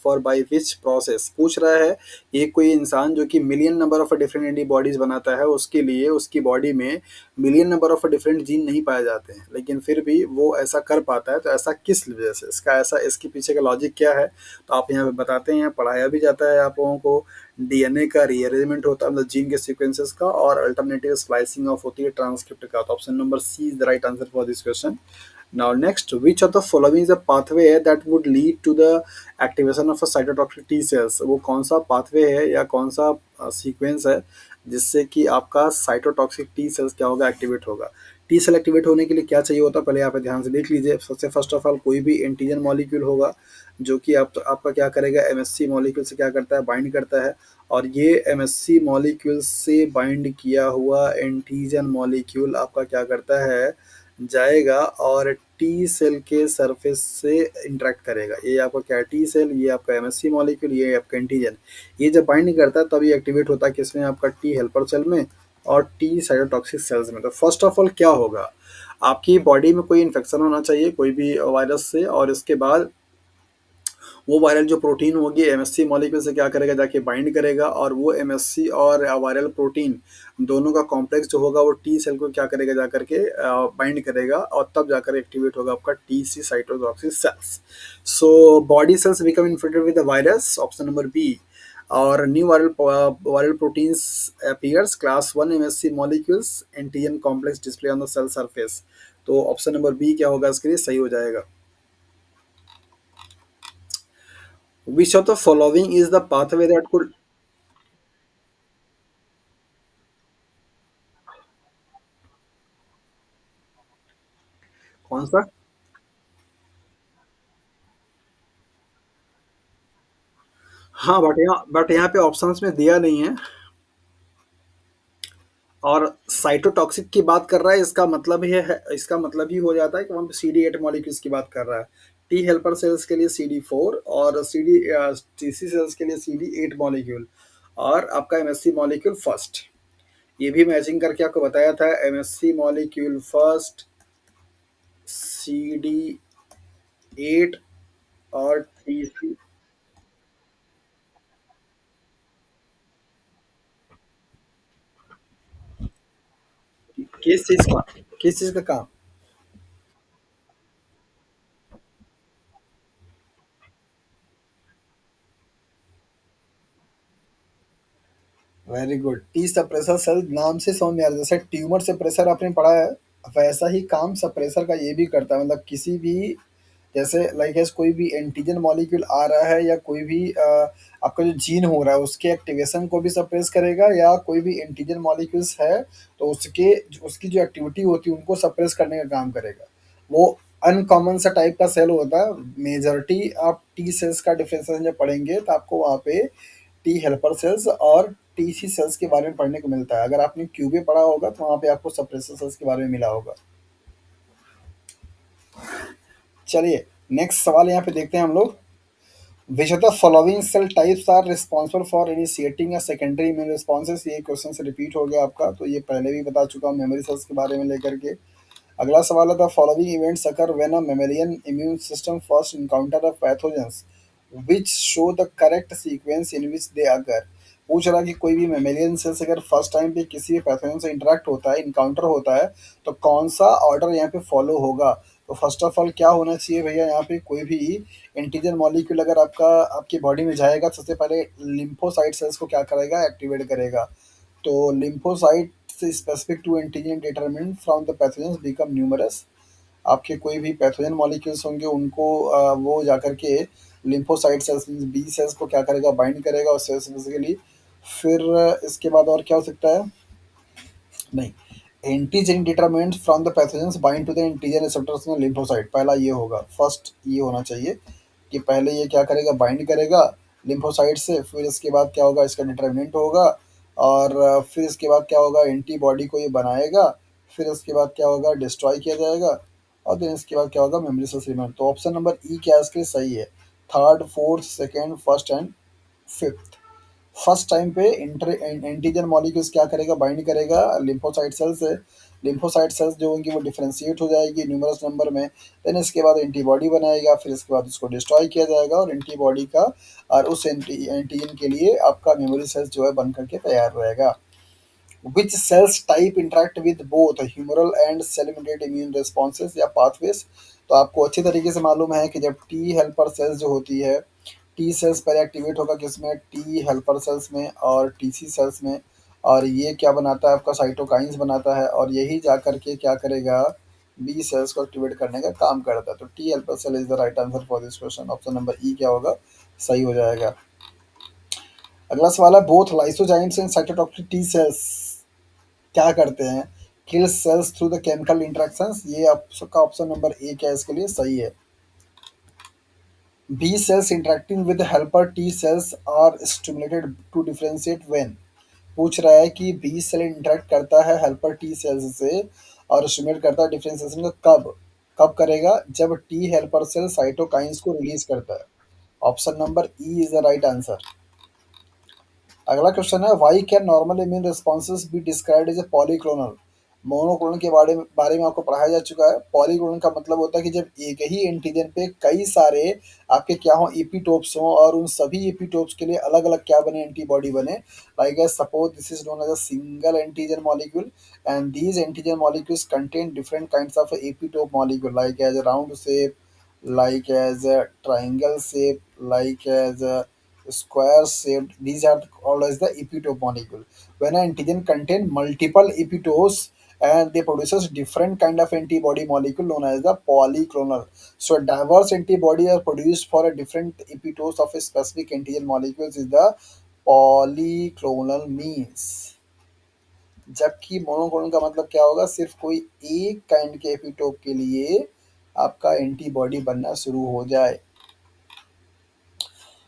for by which process. पूछ रहा है ये कोई इंसान जो कि million number of different antibodies बनाता है, उसके लिए उसकी बॉडी में million number of different gene नहीं पाए जाते हैं, लेकिन फिर भी वो ऐसा कर पाता है। तो ऐसा किस वजह से, इसका ऐसा इसके पीछे का लॉजिक क्या है, तो आप यहाँ पे बताते हैं, पढ़ाया भी जाता है आप लोगों को। डीएनए का रीअरेंजमेंट होता है, मतलब जीन के सीक्वेंसेस का, और अल्टरनेटिव स्प्लाइसिंग ऑफ होती है ट्रांसक्रिप्ट का। तो option number C is the right answer for this question. Now next, which of the following is a pathway that would lead to the activation of a cytotoxic T cells? वो कौन सा pathway है या कौन सा sequence है जिससे कि आपका साइटोटॉक्सिक टी सेल्स क्या होगा, एक्टिवेट होगा। टी सेल एक्टिवेट होने के लिए क्या चाहिए होता है, पहले आप ध्यान से देख लीजिए। सबसे फर्स्ट ऑफ ऑल कोई भी एंटीजन मॉलिक्यूल होगा जो कि आपका क्या करेगा, एमएससी मॉलिक्यूल से क्या करता है, बाइंड करता है। और ये एमएससी मॉलिक्यूल से बाइंड किया हुआ एंटीजन मॉलिक्यूल आपका क्या करता है, जाएगा और टी सेल के सरफेस से इंटरेक्ट करेगा। ये आपका क्या है, टी सेल, ये आपका एमएससी मॉलिक्यूल, ये आपका एंटीजन। ये जब बाइंड करता है तब ये एक्टिवेट होता है किसमें, आपका टी हेल्पर सेल में और टी साइटोटॉक्सिक सेल्स में। तो फर्स्ट ऑफ ऑल क्या होगा, आपकी बॉडी में कोई इन्फेक्शन होना चाहिए कोई भी वायरस से, और इसके बाद वो वायरल जो प्रोटीन होगी एमएससी मॉलिक्यूल से क्या करेगा, जाके बाइंड करेगा, और वो एमएससी और वायरल प्रोटीन दोनों का कॉम्प्लेक्स जो होगा वो टी सेल को क्या करेगा, जा करके बाइंड करेगा, और तब जाकर एक्टिवेट होगा आपका T C cytotoxic cells. So body cells become infected with the virus, option number B. और new viral proteins appears, class 1 MSC molecules antigen complex display on the cell surface. तो option number B क्या होगा इसके लिए, सही हो जाएगा। Which of the following is the pathway that could, कौन सा? हाँ, बट यहाँ पे ऑप्शंस में दिया नहीं है। और साइटोटॉक्सिक की बात कर रहा है, इसका मतलब ये है, इसका मतलब ही हो जाता है कि वहाँ पे CD8 मॉलिक्यूल्स की बात कर रहा है। टी हेल्पर सेल्स के लिए CD4 और टीसी सेल्स के लिए CD8 मॉलिक्यूल, और आपका एमएससी मॉलिक्यूल फर्स्ट। ये भी मैचिंग करके आपको बताया था, एमएससी मॉलिक्यूल फर्स्ट, CD8 और टीसी। किस चीज का, किस चीज का काम? Very good. T suppressor cell नाम से समझ में आ रहा है, जैसे ट्यूमर सप्रेसर आपने पढ़ा है, वैसा ही काम सप्रेसर का ये भी करता है। मतलब किसी भी, जैसे लाइक एस कोई भी एंटीजन मॉलिक्यूल आ रहा है या कोई भी आपका जो जीन हो रहा है उसके एक्टिवेशन को भी सप्रेस करेगा, या कोई भी एंटीजन मॉलिक्यूल्स है तो उसके उसकी जो एक्टिविटी होती है उनको सप्रेस करने का काम करेगा। वो अनकॉमन सा टाइप का सेल होता है। मेजॉरिटी आप टी सेल्स का डिफरेंशिएशन जब पढ़ेंगे तो आपको वहाँ पे टी हेल्पर सेल्स और टी सी सेल्स के बारे में पढ़ने को मिलता है। अगर आपने क्यूबे पढ़ा होगा तो वहाँ पे आपको सप्रेसर सेल्स के बारे में मिला होगा। चलिए नेक्स्ट सवाल यहाँ पे देखते हैं हम लोग। Which of the following cell types are responsible for initiating a secondary immune responses. ये क्वेश्चन से रिपीट हो गया आपका, तो ये पहले भी बता चुका हूँ मेमोरी सेल्स के बारे में लेकर के। अगला सवाल है, the following events occur when a mammalian immune system first encounter of pathogens which show the correct sequence in which they occur. पूछ रहा है कि कोई भी मेमेलियन सेल्स अगर फर्स्ट टाइम पे किसी भी पैथोजन से इंटरेक्ट होता है, इनकाउंटर होता है, तो कौन सा ऑर्डर यहाँ पे फॉलो होगा। तो फर्स्ट ऑफ ऑल क्या होना चाहिए भैया, यहाँ पे कोई भी एंटीजन मॉलिक्यूल अगर आपका आपकी बॉडी में जाएगा, सबसे पहले लिम्फोसाइट सेल्स को क्या करेगा, एक्टिवेट करेगा। तो लिम्फोसाइट से specific to antigen determinant from the pathogens become numerous. आपके कोई भी पैथोजन मॉलिक्यूल्स होंगे उनको वो जाकर के लिम्फोसाइट सेल्स बी सेल्स को क्या करेगा, बाइंड करेगा उस सेल्स बेसिकली। फिर इसके बाद और क्या हो सकता है, नहीं, antigen determinant from the pathogens bind to the antigen receptors in lymphocyte. पहला ये होगा, फर्स्ट ये होना चाहिए कि पहले ये क्या करेगा, बाइंड करेगा लिम्फोसाइट से, फिर इसके बाद क्या होगा, इसका डिटरमिनेंट होगा, और फिर इसके बाद क्या होगा, एंटीबॉडी को ये बनाएगा, फिर इसके बाद क्या होगा, डिस्ट्रॉय किया जाएगा, और देन इसके बाद क्या होगा, मेमोरी सेल्स रिमेंबर। तो ऑप्शन नंबर ई क्या है इसके लिए सही है। Third, fourth, second, first and fifth. First time पे एंटीजन मॉलिक्यूल्स क्या करेगा, बाइंड करेगा लिम्फोसाइट सेल से, लिम्फोसाइट सेल्स जो होंगी वो डिफरेंशिएट हो जाएगी न्यूमरस नंबर में। देन इसके बाद एंटीबॉडी बनाएगा, फिर इसके बाद उसको डिस्ट्रॉय किया जाएगा और एंटीबॉडी का और उस एंटीजन के लिए आपका मेमोरी सेल्स जो है बन करके तैयार रहेगा। Which cells type interact with both humoral and cell mediated immune responses या pathways? तो आपको अच्छी तरीके से मालूम है कि जब टी हेल्पर सेल्स जो होती है, टी सेल्स पहले एक्टिवेट होगा किसमें, टी हेल्पर सेल्स में और टीसी सेल्स में, और ये क्या बनाता है आपका साइटोकाइंस बनाता है, और यही जा करके क्या करेगा, बी सेल्स को एक्टिवेट करने का काम करता है। तो T helper cell is the right answer for this question. Option number E क्या होगा, सही हो जाएगा। अगला सवाल है, both lysozymes and cytotoxic T cells क्या करते हैं, kill cells through the chemical interactions. ये आपका ऑप्शन नंबर ए क्या है इसके लिए, सही है। B cells interacting with helper T cells are stimulated to differentiate when. पूछ रहा है कि बी सेल इंटरेक्ट करता है हेल्पर टी सेल्स से और स्टिमुलेट करता है डिफरेंशिएशन का कब, कब करेगा, जब टी हेल्पर सेल साइटोकाइंस को रिलीज करता है। Option number E is the right answer. अगला क्वेश्चन है, why can normal immune responses be described as a polyclonal. Monoclonal के बारे में आपको पढ़ाया जा चुका है। पॉलीक्लोनल का मतलब होता है कि जब एक ही एंटीजन पे कई सारे आपके क्या हो, एपीटोप्स हों और उन सभी एपीटोप्स के लिए अलग अलग क्या बने, एंटीबॉडी बने। Like as suppose this is known as a single antigen molecule and these antigen molecules contain different kinds of epitope molecule like as round shape, like as a triangle shape, like as a square shaped. These are called as the epitope molecule. When an antigen contain multiple epitopes and they produces different kind of antibody molecule known as the polyclonal. So diverse antibody are produced for a different epitopes of a specific antigen molecules is the polyclonal means. जबकि monoclonal का मतलब क्या होगा, सिर्फ कोई एक kind के epitope के लिए आपका एंटीबॉडी बनना शुरू हो जाए।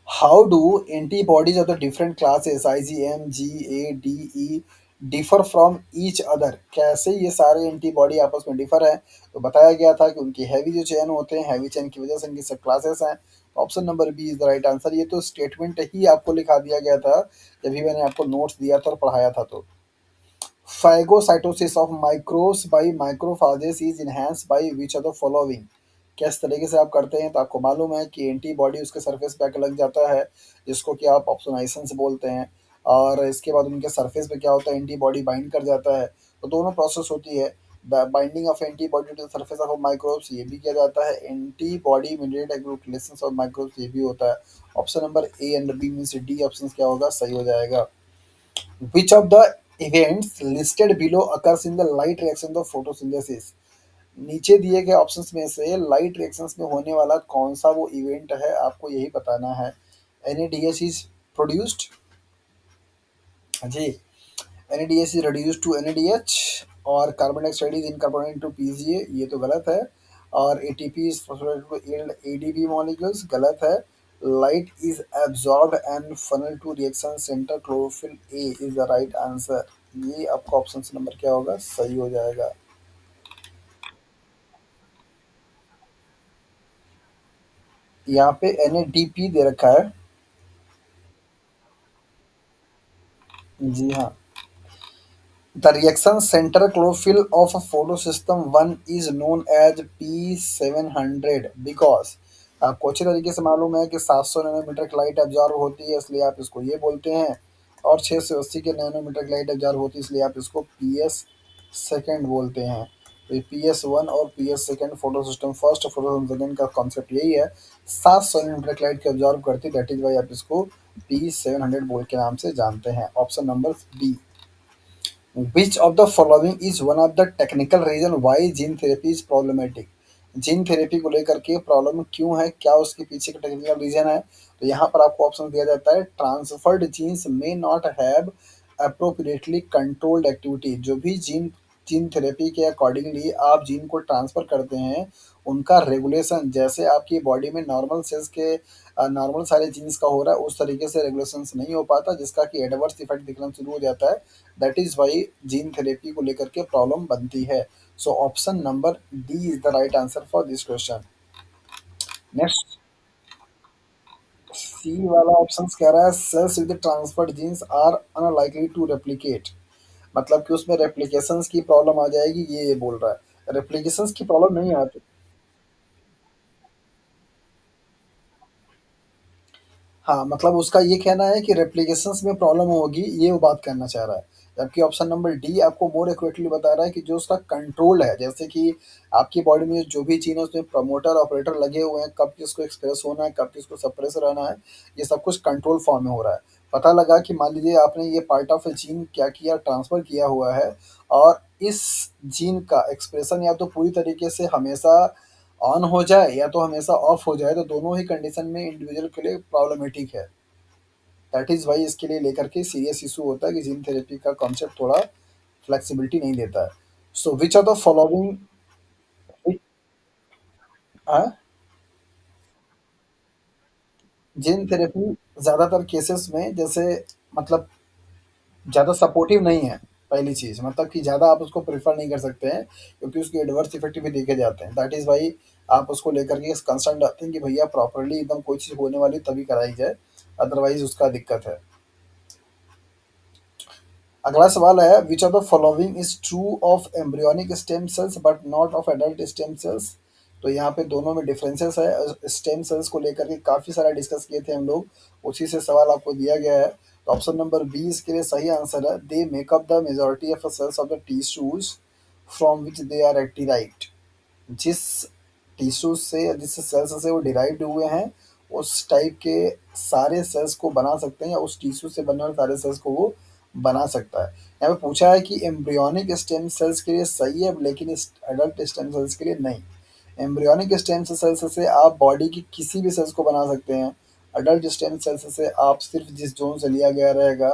How do antibodies of the different classes IgM G A D E differ from each other. कैसे ये सारे एंटीबॉडी आपस में डिफर है, तो बताया गया था कि उनकी हैवी जो चेन होते हैं, हैवी चेन की वजह से इनकी सब क्लासेस हैं। Option number B is the right answer. ये तो स्टेटमेंट ही आपको लिखा दिया गया था जब भी मैंने आपको नोट्स दिया था और पढ़ाया था। तो Phagocytosis of microbes by macrophages is enhanced by which of the following। किस तरीके से आप करते हैं, तो आपको मालूम है कि एंटीबॉडी उसके सरफेस पे आके लग जाता है जिसको कि आप ऑप्सोनाइसिस बोलते हैं, और इसके बाद उनके सरफेस पे क्या होता है, एंटीबॉडी बाइंड कर जाता है। तो दोनों प्रोसेस होती है, the binding of antibody to the surface of microbes ये भी किया जाता है, antibody mediated agglutination of microbes ये भी होता है। Option number A and B में से डी ऑप्शन क्या होगा, सही हो जाएगा। Which of the events listed below occurs in the light reaction of photosynthesis? नीचे दिए गए ऑप्शंस में से लाइट रिएक्शंस में होने वाला कौन सा वो इवेंट है, आपको यही बताना है। NADH इज प्रोड्यूस्ड, जी, NADH is reduced to NADH और carbon dioxide is incorporated to PGA, ये तो गलत है। और ATP is phosphorylated to yield ADP molecules, गलत है। Light is absorbed and funneled to reaction center chlorophyll A is the right answer। ये आपका ऑप्शन नंबर क्या होगा, सही हो जाएगा। यहाँ पे NADP दे रखा है। जी हाँ। The reaction center chlorophyll of photosystem 1 is known as P700 because आपको अच्छे तरीके से मालूम है कि 700 नैनोमीटर की लाइट एब्जॉर्ब होती है, इसलिए आप इसको ये बोलते हैं, और 680 के नैनोमीटर की लाइट एब्जॉर्ब होती है, इसलिए आप इसको PS सेकेंड बोलते हैं। तो PS1 और PS second photo system first, photo system second का कॉन्सेप्ट यही है। 700 नैनोमीटर की लाइट को एब्जॉर्ब करती है, दैट इज वाई आप इसको P700 बोल के नाम से जानते हैं। Option number B. Which of the following is one of the technical reason why gene therapy is problematic? Gene therapy को लेकर के प्रॉब्लम क्यों है, क्या उसके पीछे का टेक्निकल रीजन है, तो यहाँ पर आपको ऑप्शन दिया जाता है, transferred genes may not have appropriately controlled activity. जो भी जीन जीन थेरेपी के अकॉर्डिंगली आप जीन को ट्रांसफर करते हैं, उनका रेगुलेशन जैसे आपकी बॉडी में नॉर्मल सेल्स के नॉर्मल सारे जीन्स का हो रहा है उस तरीके से रेगुलेशंस नहीं हो पाता, जिसका कि एडवर्स इफेक्ट दिखना शुरू हो जाता है। That is why gene therapy को लेकर के प्रॉब्लम बनती है। So option number D is the right answer for this question. Next, C वाला ऑप्शन कह रहा है, cells with transferred genes are unlikely to replicate. मतलब कि उसमें रेप्लिकेशंस की प्रॉब्लम आ जाएगी, ये बोल रहा है। रेप्लिकेशंस की प्रॉब्लम नहीं आती। हाँ, मतलब उसका ये कहना है कि रेप्लिकेशंस में प्रॉब्लम होगी, ये वो बात कहना चाह रहा है। जबकि ऑप्शन नंबर डी आपको मोर एक्यूरेटली बता रहा है कि जो उसका कंट्रोल है, जैसे कि आपकी बॉडी में जो भी चीज़ है उसमें प्रमोटर, ऑपरेटर लगे हुए हैं, कब किसको एक्सप्रेस होना है, कब किसको सप्रेस रहना है, ये सब कुछ कंट्रोल फॉर्म में हो रहा है। पता लगा कि मान लीजिए आपने ये पार्ट ऑफ अ जीन क्या किया, ट्रांसफ़र किया हुआ है, और इस जीन का एक्सप्रेशन या तो पूरी तरीके से हमेशा ऑन हो जाए या तो हमेशा ऑफ हो जाए, तो दोनों ही कंडीशन में इंडिविजुअल के लिए प्रॉब्लमेटिक है। दैट इज़ वाई इसके लिए लेकर के सीरियस इशू होता है कि जीन थेरेपी का कॉन्सेप्ट थोड़ा फ्लेक्सिबिलिटी नहीं देता है। So which are the following. Gene therapy ज़्यादातर केसेस में जैसे, मतलब ज़्यादा सपोर्टिव नहीं है। पहली चीज़ मतलब कि ज़्यादा आप उसको प्रेफर नहीं कर सकते हैं, क्योंकि उसके एडवर्स इफेक्ट भी देखे जाते हैं। दैट इज़ वाई आप उसको लेकर के कंसर्न रहते हैं कि भैया प्रॉपरली एकदम कोई चीज़ होने वाली तभी कराई जाए, अदरवाइज उसका दिक्कत है। अगला सवाल है, which of the following is true of embryonic stem cells but not of adult stem cells. तो यहाँ पे दोनों में डिफरेंसेस है। स्टेम सेल्स को लेकर के काफ़ी सारा डिस्कस किए थे हम लोग, उसी से सवाल आपको दिया गया है। तो ऑप्शन नंबर बी इसके लिए सही आंसर है। They make up the majority of the cells of the tissues from which they are एक्टिराइट। जिस टिश्यू से, जिस सेल्स से वो डिराइव्ड हुए हैं, उस टाइप के सारे सेल्स को बना सकते हैं, या उस टिश्यू से बनने वाले सारे सेल्स को वो बना सकता है। यहाँ पे पूछा है कि एम्ब्रियोनिक स्टेम सेल्स के लिए सही है, लेकिन इस एडल्ट स्टेम सेल्स के लिए नहीं। एम्ब्रियोनिक स्टेम सेल्स से आप बॉडी की किसी भी सेल्स को बना सकते हैं। अडल्ट स्टेम सेल्स से आप सिर्फ जिस जोन से लिया गया रहेगा,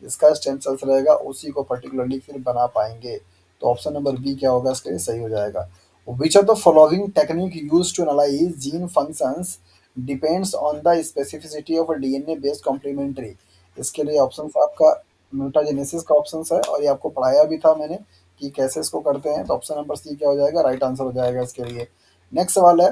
जिसका स्टेम सेल्स रहेगा, उसी को पर्टिकुलरली फिर बना पाएंगे। तो ऑप्शन नंबर बी क्या होगा इसके लिए सही हो जाएगा। Which of the following technique use to analyse gene functions depends on the specificity of a DNA based complementary. इसके लिए ऑप्शन आपका म्यूटाजेनेसिस का ऑप्शन है, और ये आपको पढ़ाया भी था मैंने कि कैसे इसको करते हैं। तो ऑप्शन नंबर सी क्या हो जाएगा, राइट आंसर हो जाएगा इसके लिए। नेक्स्ट सवाल है,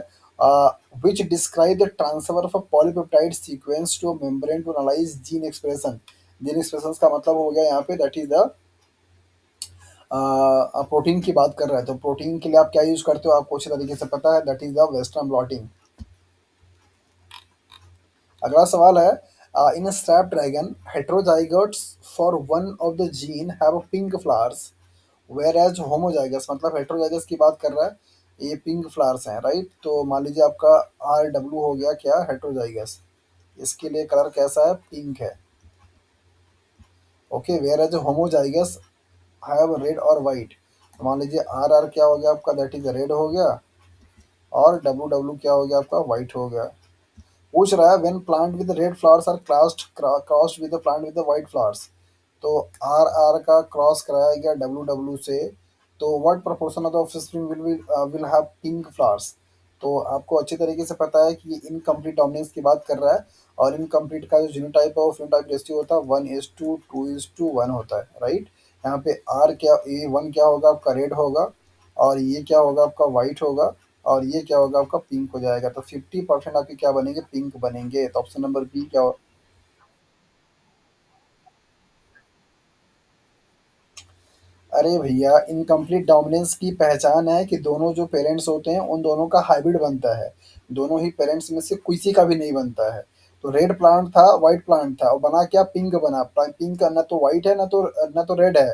which describe the transfer of a polypeptide sequence to membrane to analyse gene expression. Gene expression का मतलब हो गया यहाँ पे दैट इज द प्रोटीन की बात कर रहे हैं। तो प्रोटीन के लिए आप क्या यूज करते हो, आपको अच्छी तरीके से पता है, that is the western blotting. अगला सवाल है, in snapdragon heterozygotes for one of the gene have pink flowers, whereas homozygous, मतलब हेट्रोजाइगस की बात कर रहा है, ये पिंक फ्लावर्स हैं, राइट। तो मान लीजिए आपका आर डब्ल्यू हो गया क्या, हेट्रोजाइगस, इसके लिए कलर कैसा है, पिंक है। Okay, whereas homozygous have red और वाइट। तो मान लीजिए आर आर क्या हो गया आपका, दैट इज रेड हो गया, और डब्ल्यू डब्ल्यू क्या हो गया आपका, वाइट हो गया। पूछ रहा है when plant with red flowers are crossed with plant with white flowers. तो आर आर का क्रॉस कराया गया डब्ल्यू डब्ल्यू से, तो what proportion of the offspring will have pink flowers. तो आपको अच्छी तरीके से पता है कि ये इनकम्प्लीट डोमिनेंस की बात कर रहा है, और इनकम्प्लीट का जो जीनोटाइप है वो फिनोटाइप रेशियो होता है 1:2:1 होता है, राइट। यहाँ पे आर क्या, ए वन क्या होगा आपका, रेड होगा, और ये क्या होगा आपका, वाइट होगा, और ये क्या होगा आपका, पिंक हो जाएगा। तो 50% आपके क्या बनेंगे, पिंक बनेंगे। तो ऑप्शन नंबर बी क्या हो। अरे भैया, इनकम्प्लीट डोमिनेंस की पहचान है कि दोनों जो पेरेंट्स होते हैं उन दोनों का हाइब्रिड बनता है, दोनों ही पेरेंट्स में से किसी का भी नहीं बनता है। तो रेड प्लांट था, व्हाइट प्लांट था, और बना क्या, पिंक बना। पिंक ना तो व्हाइट है, ना तो रेड है।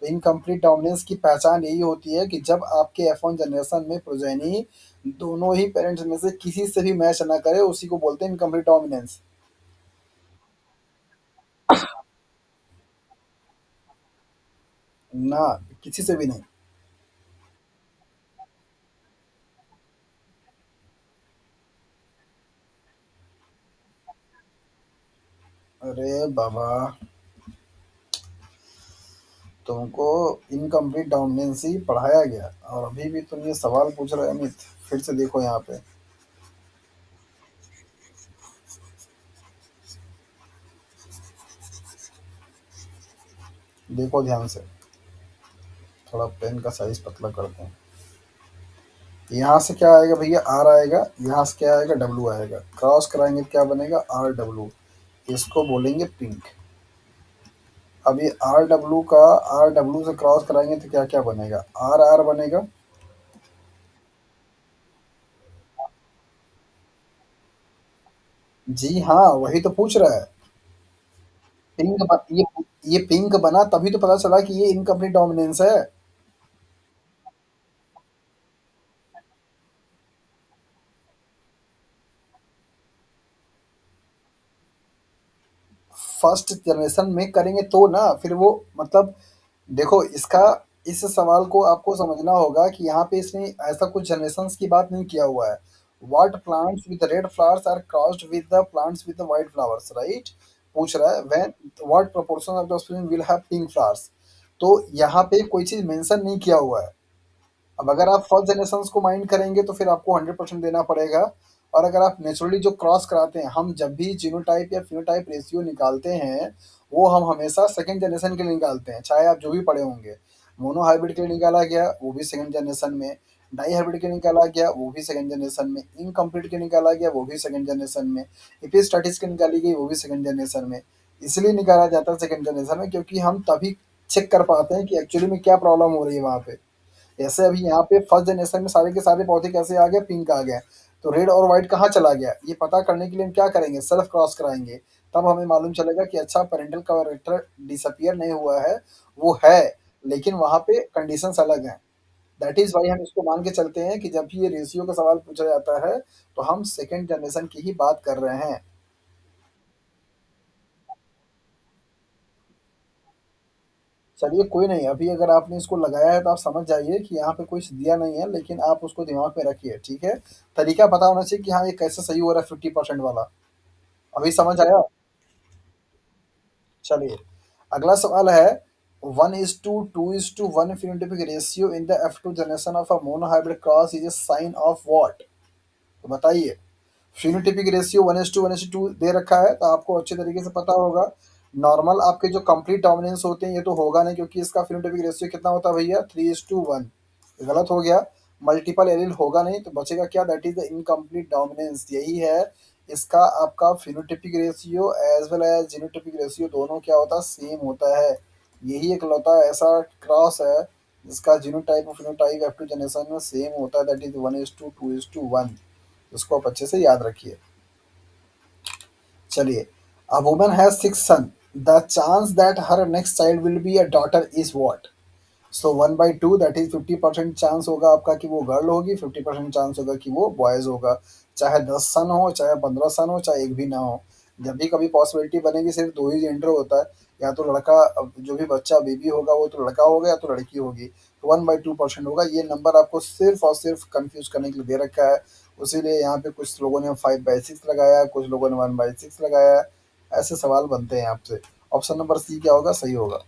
तो इनकम्प्लीट डोमिनेंस की पहचान यही होती है कि जब आपके F1 जनरेशन में प्रोजेनी दोनों ही पेरेंट्स में से किसी से भी मैच ना करे, उसी को बोलते हैं इनकम्प्लीट डोमिनेंस। ना, किसी से भी नहीं। अरे बाबा, तुमको इनकम्प्लीट डोमिनेंस ही पढ़ाया गया, और अभी भी तुम ये सवाल पूछ रहे हो अमित। फिर से देखो यहाँ पे, देखो ध्यान से, थोड़ा पेन का साइज पतला करते हैं। यहाँ से क्या आएगा भैया, आर आएगा, यहाँ से क्या आएगा, डब्लू आएगा, क्रॉस कराएंगे क्या बनेगा, आर डब्लू। इसको बोलेंगे पिंक। अभी आर डब्ल्यू का, आर डब्ल्यू से क्रॉस कराएंगे तो क्या क्या बनेगा, आर आर बनेगा। जी हाँ, वही तो पूछ रहा है। ये पिंक बना तभी तो पता चला कि ये इनकम्प्लीट डोमिनेंस है। फर्स्ट जनरेशन में करेंगे तो ना फिर वो, मतलब देखो इसका, इस सवाल को आपको समझना होगा कि यहाँ पे इसने ऐसा कुछ जनरेशंस की बात नहीं किया हुआ है। What plants with red flowers are crossed with the plants with the white flowers, right. पूछ रहा है when what proportion of the offspring will have pink flowers. तो यहाँ पे कोई चीज मेंशन नहीं किया हुआ है। अब अगर आप फर्स्ट जनरेशंस को माइंड करेंगे तो फिर आपको 100% देना पड़ेगा। और अगर आप नेचुरली जो क्रॉस कराते हैं, हम जब भी जीनोटाइप या फिनोटाइप रेशियो निकालते हैं, वो हम हमेशा सेकंड जनरेशन के लिए निकालते हैं, चाहे आप जो भी पढ़े होंगे। मोनो हाइब्रिड के लिए निकाला गया वो भी सेकंड जनरेशन में, डाई हाइब्रिड के लिए निकाला गया वो भी सेकंड जनरेशन में, इनकम्प्लीट के निकाला गया वो भी सेकंड जनरेशन में, एपिस्टाटिस के निकाली गई वो भी सेकंड जनरेशन में। इसलिए निकाला जाता है सेकंड जनरेशन में, क्योंकि हम तभी चेक कर पाते हैं कि एक्चुअली में क्या प्रॉब्लम हो रही है वहाँ पे। जैसे अभी यहाँ पे फर्स्ट जनरेशन में सारे के सारे पौधे कैसे आ गए, पिंक आ गए, तो रेड और व्हाइट कहाँ चला गया, ये पता करने के लिए हम क्या करेंगे, सेल्फ क्रॉस कराएंगे। तब हमें मालूम चलेगा कि अच्छा पेरेंटल कैरेक्टर डिसअपियर नहीं हुआ है, वो है, लेकिन वहाँ पे कंडीशंस अलग हैं। दैट इज वाई हम इसको मान के चलते हैं कि जब भी ये रेशियो का सवाल पूछा जाता है तो हम सेकेंड जनरेशन की ही बात कर रहे हैं। चलिए कोई नहीं, अभी अगर आपने इसको लगाया है तो आप समझ जाइए कि यहाँ पे कुछ दिया नहीं है, लेकिन आप उसको दिमाग में रखिए, ठीक है। तरीका पता होना चाहिए कि हाँ ये कैसे सही हो रहा है 50% वाला। अभी समझ आया। चलिए, अगला सवाल है, 1:2 phenotypic ratio in the F2 generation of a monohybrid cross is a sign of what. तो बताइए, फिनोटिपिक रेशियो 1:2 दे रखा है तो आपको अच्छे तरीके से पता होगा। नॉर्मल आपके जो कंप्लीट डोमिनेंस होते हैं ये तो होगा नहीं, क्योंकि इसका फिनोटिपिक रेशियो कितना होता है भैया, 3:1। गलत हो गया। मल्टीपल एलील होगा नहीं तो बचेगा क्या, that is the incomplete dominance, यही है इसका आपका phenotypic ratio as well as genotypic ratio दोनों क्या होता है, सेम होता है। यही एक लौता ऐसा क्रॉस है जिसका जीनोटाइप और फिनोटाइप एफ टू जनरेशन में सेम होता है, दैट इज 1:2 इसको आप अच्छे से याद रखिए। चलिए, a woman has 6 son, the chance that her next child will be a daughter is what. So 1/2 that is 50% chance होगा आपका कि वो गर्ल होगी, 50% चांस होगा कि वो बॉयज होगा। चाहे 10 सन हो, चाहे 15 सन हो, चाहे एक भी ना हो, जब भी कभी पॉसिबिलिटी बनेगी सिर्फ दो ही जेंडर होता है। या तो लड़का, अब जो भी बच्चा बेबी होगा वो तो लड़का होगा या तो लड़की होगी, तो 1/2% होगा। ये नंबर आपको सिर्फ और सिर्फ कंफ्यूज करने के लिए दे रखा है। उसीलिए यहाँ पे कुछ लोगों ने 5/6 लगाया, कुछ लोगों ने 1/6 लगाया। ऐसे सवाल बनते हैं आपसे। ऑप्शन नंबर सी क्या होगा, सही होगा।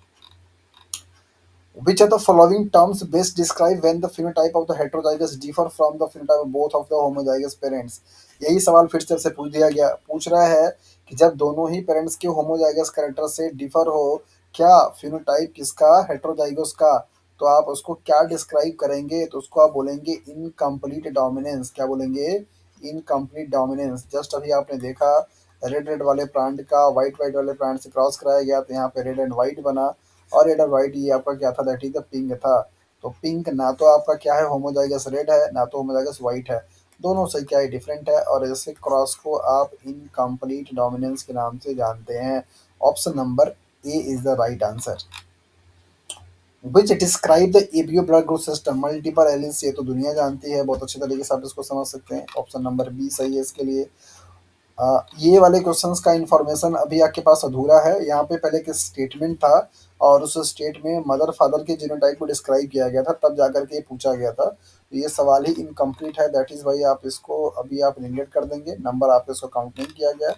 Which of the following terms best describe when the phenotype of the heterozygous differ from the phenotype of both of the homozygous parents। यही सवाल फिर से पूछ दिया गया, पूछ रहा है कि जब दोनों ही पेरेंट्स के होमोजाइगस कैरेक्टर से डिफर हो, क्या फिनोटाइप किसका, हेट्रोजाइगस का, तो आप उसको क्या डिस्क्राइब करेंगे, तो उसको आप बोलेंगे इनकम्प्लीट डोमिनेंस। क्या बोलेंगे, इनकम्प्लीट डोमिनेंस। जस्ट अभी आपने देखा, रेड रेड वाले प्लांट का व्हाइट व्हाइट वाले प्लांट से क्रॉस कराया गया तो यहाँ पे रेड एंड व्हाइट बना। और रेड और व्हाइट ये आपका क्या था, दैट इज द पिंक था। तो पिंक ना तो आपका क्या है, होमोजाइगस रेड है, ना तो होमोजाइगस व्हाइट है, दोनों से क्या है, डिफरेंट है। और ऐसे क्रॉस को आप इनकम्प्लीट डोमिनेंस के नाम से जानते हैं। Option number A is the right answer. Which describe the ABO blood group system, multiple alleles, ये तो दुनिया जानती है, बहुत अच्छे तरीके से आप इसको समझ सकते हैं। ऑप्शन नंबर बी सही है इसके लिए। ये वाले क्वेश्चंस का इंफॉर्मेशन अभी आपके पास अधूरा है। यहाँ पे पहले एक स्टेटमेंट था और उस स्टेट में मदर फादर के जीनोटाइप को डिस्क्राइब किया गया था, तब जाकर के ये पूछा गया था। तो ये सवाल ही इनकम्प्लीट है, दैट इज भाई आप इसको अभी आप निगलेक्ट कर देंगे, नंबर आपको इसको काउंट नहीं किया गया।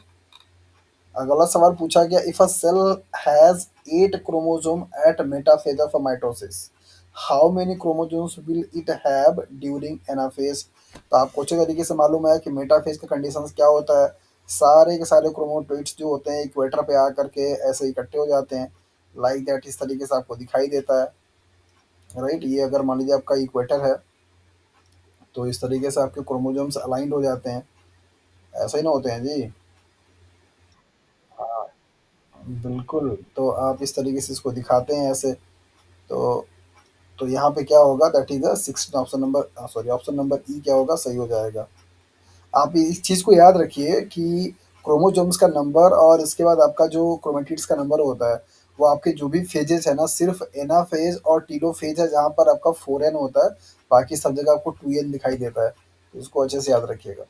अगला सवाल पूछा गया, if a cell has 8 chromosome at metaphase of mitosis, how many chromosomes will it have during anaphase. तो आपको अच्छे तरीके से मालूम है कि मेटाफेज का कंडीशंस क्या होता है। सारे के सारे क्रोमोटोइड्स जो होते हैं इक्वेटर पे आकर के ऐसे इकट्ठे हो जाते हैं, लाइक दैट, इस तरीके से आपको दिखाई देता है, राइट। ये अगर मान लीजिए आपका इक्वेटर है तो इस तरीके से आपके क्रोमोसोम्स अलाइंड हो जाते हैं, ऐसा ही ना होते हैं जी। बिल्कुल, तो आप इस तरीके से इसको दिखाते हैं ऐसे, तो यहाँ पे क्या होगा, that is the 16 option number, sorry option number E क्या होगा, सही हो जाएगा। आप इस चीज़ को याद रखिए कि क्रोमोसोम्स का नंबर और इसके बाद आपका जो क्रोमैटिड्स का नंबर होता है, वो आपके जो भी फेजेज़ है ना, सिर्फ़ एनाफ़ेज़ और टेलोफ़ेज़ है जहाँ पर आपका 4n होता है, बाकी सब जगह आपको 2n दिखाई देता है। तो इसको अच्छे से याद रखिएगा।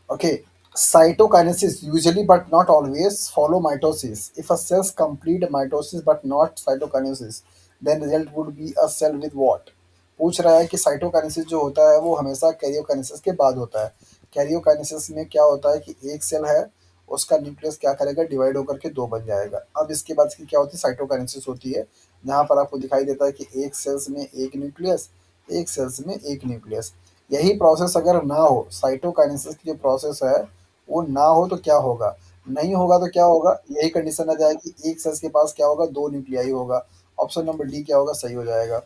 Okay, cytokinesis usually but not always follow mitosis. If a cells complete mitosis but not cytokinesis, then result would be a cell with what? पूछ रहा है कि साइटोकाइनेसिस जो होता है वो हमेशा कैरियोकाइनेसिस के बाद होता है। कैरियोकाइनेसिस में क्या होता है कि एक सेल है, उसका न्यूक्लियस क्या करेगा, डिवाइड होकर के दो बन जाएगा। अब इसके बाद इसकी क्या होती है, साइटोकाइनेसिस होती है, जहाँ पर आपको दिखाई देता है कि एक सेल्स में एक न्यूक्लियस, एक सेल्स में एक न्यूक्लियस। यही प्रोसेस अगर ना हो, साइटोकाइनेसिस की जो प्रोसेस है वो ना हो तो क्या होगा, नहीं होगा तो क्या होगा, यही कंडीशन आ जाएगी, एक सेल्स के पास क्या होगा, दो न्यूक्लियाई होगा। ऑप्शन नंबर डी क्या होगा, सही हो जाएगा।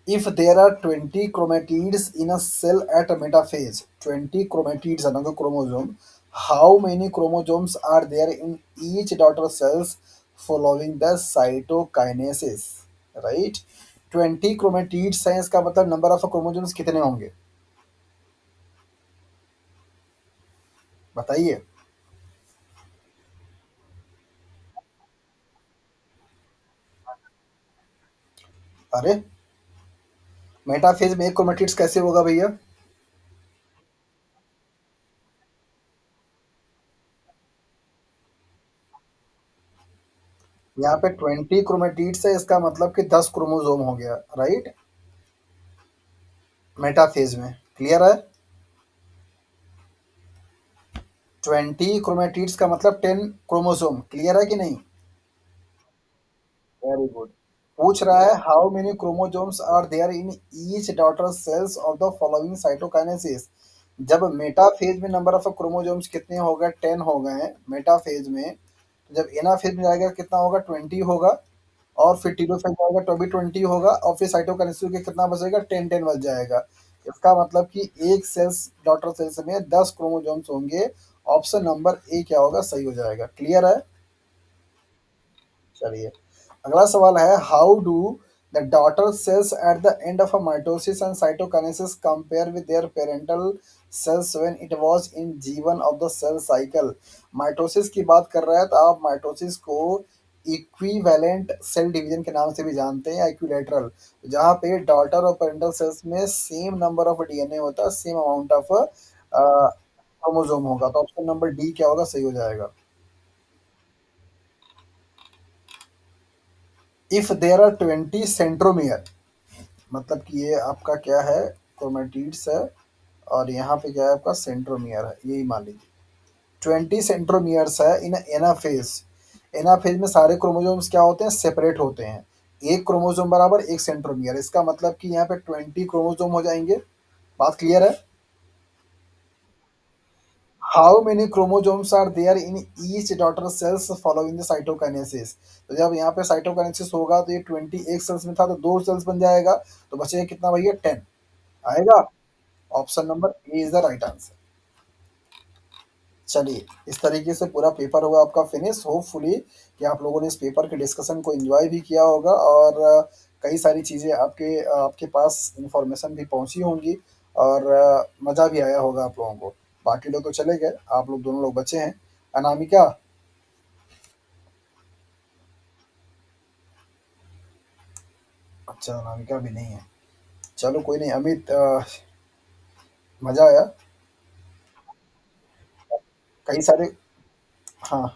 If there are 20 chromatids in a cell at a metaphase, 20 chromatids another chromosome, how many chromosomes are there in each daughter cells following the cytokinesis? Right? 20 chromatids हैं, इसका मतलब number of chromosomes कितने होंगे, बताइए। अरे, मेटाफेज में एक chromatids कैसे होगा भैया? यहाँ पे 20 क्रोमेटिड्स है, इसका मतलब कि 10 क्रोमोसोम हो गया, राइट, मेटाफेज में। क्लियर है? 20 क्रोमेटिड्स का मतलब 10 क्रोमोसोम। क्लियर है कि नहीं? Very good. पूछ रहा है how many chromosomes are there in each daughter cells of the following cytokinesis. जब मेटाफेज में नंबर ऑफ क्रोमोसोम्स कितने हो गए, 10 हो गए हैं मेटाफेज में, तो जब एनाफेज में जाएगा कितना होगा, 20 होगा, और फिर टीलोफेज जाएगा तो भी 20 होगा, और फिर साइटोकाइनेसिस के कितना बचेगा, 10 बच जाएगा। इसका मतलब कि एक सेल्स डॉटर सेल्स में 10 क्रोमोसोम्स होंगे। ऑप्शन नंबर ए क्या होगा, सही हो जाएगा। क्लियर है? चलिए, अगला सवाल है, how do the daughter cells at the end of a mitosis and cytokinesis compare with their parental cells when it was in G1 of the cell cycle. Mitosis की बात कर रहा है तो आप माइटोसिस को इक्विवेलेंट सेल डिवीजन के नाम से भी जानते हैं, या इक्विलेटरल, जहाँ पे डॉटर और पेरेंटल सेल्स में सेम नंबर ऑफ डीएनए होता है, सेम अमाउंट ऑफ क्रोमोसोम होगा। तो ऑप्शन नंबर डी क्या होगा, सही हो जाएगा। इफ देयर आर 20 सेंट्रोमियर, मतलब कि ये आपका क्या है, क्रोमेटिड्स है, और यहाँ पे क्या है आपका सेंट्रोमियर है, यही मान लीजिए। 20 सेंट्रोमियर्स है इन एनाफेज। एनाफेज में सारे क्रोमोसोम्स क्या होते हैं, सेपरेट होते हैं। एक क्रोमोसोम बराबर एक सेंट्रोमियर, इसका मतलब कि यहाँ पे 20 क्रोमोसोम हो जाएंगे। बात क्लियर है? How many chromosomes are there in each daughter cells following the cytokinesis. तो जब यहाँ पे साइटोकाइनेसिस होगा तो ये 20 एक सेल्स में था तो दो सेल्स बन जाएगा, तो बचेगा कितना भैया, 10 आएगा। Option number A is the right answer. चलिए, इस तरीके से पूरा पेपर हुआ आपका फिनिश। होपफुली कि आप लोगों ने इस पेपर के डिस्कशन को एंजॉय भी किया होगा, और कई सारी चीज़ें आपके पास इंफॉर्मेशन भी पहुंची होंगी, और मज़ा भी आया होगा आप लोगों को। बाकी लोग तो चले गए, आप लोग दोनों लोग बचे हैं। अनामिका, अच्छा अनामिका भी नहीं है। चलो कोई नहीं, अमित, मज़ा आया, कई सारे। हाँ,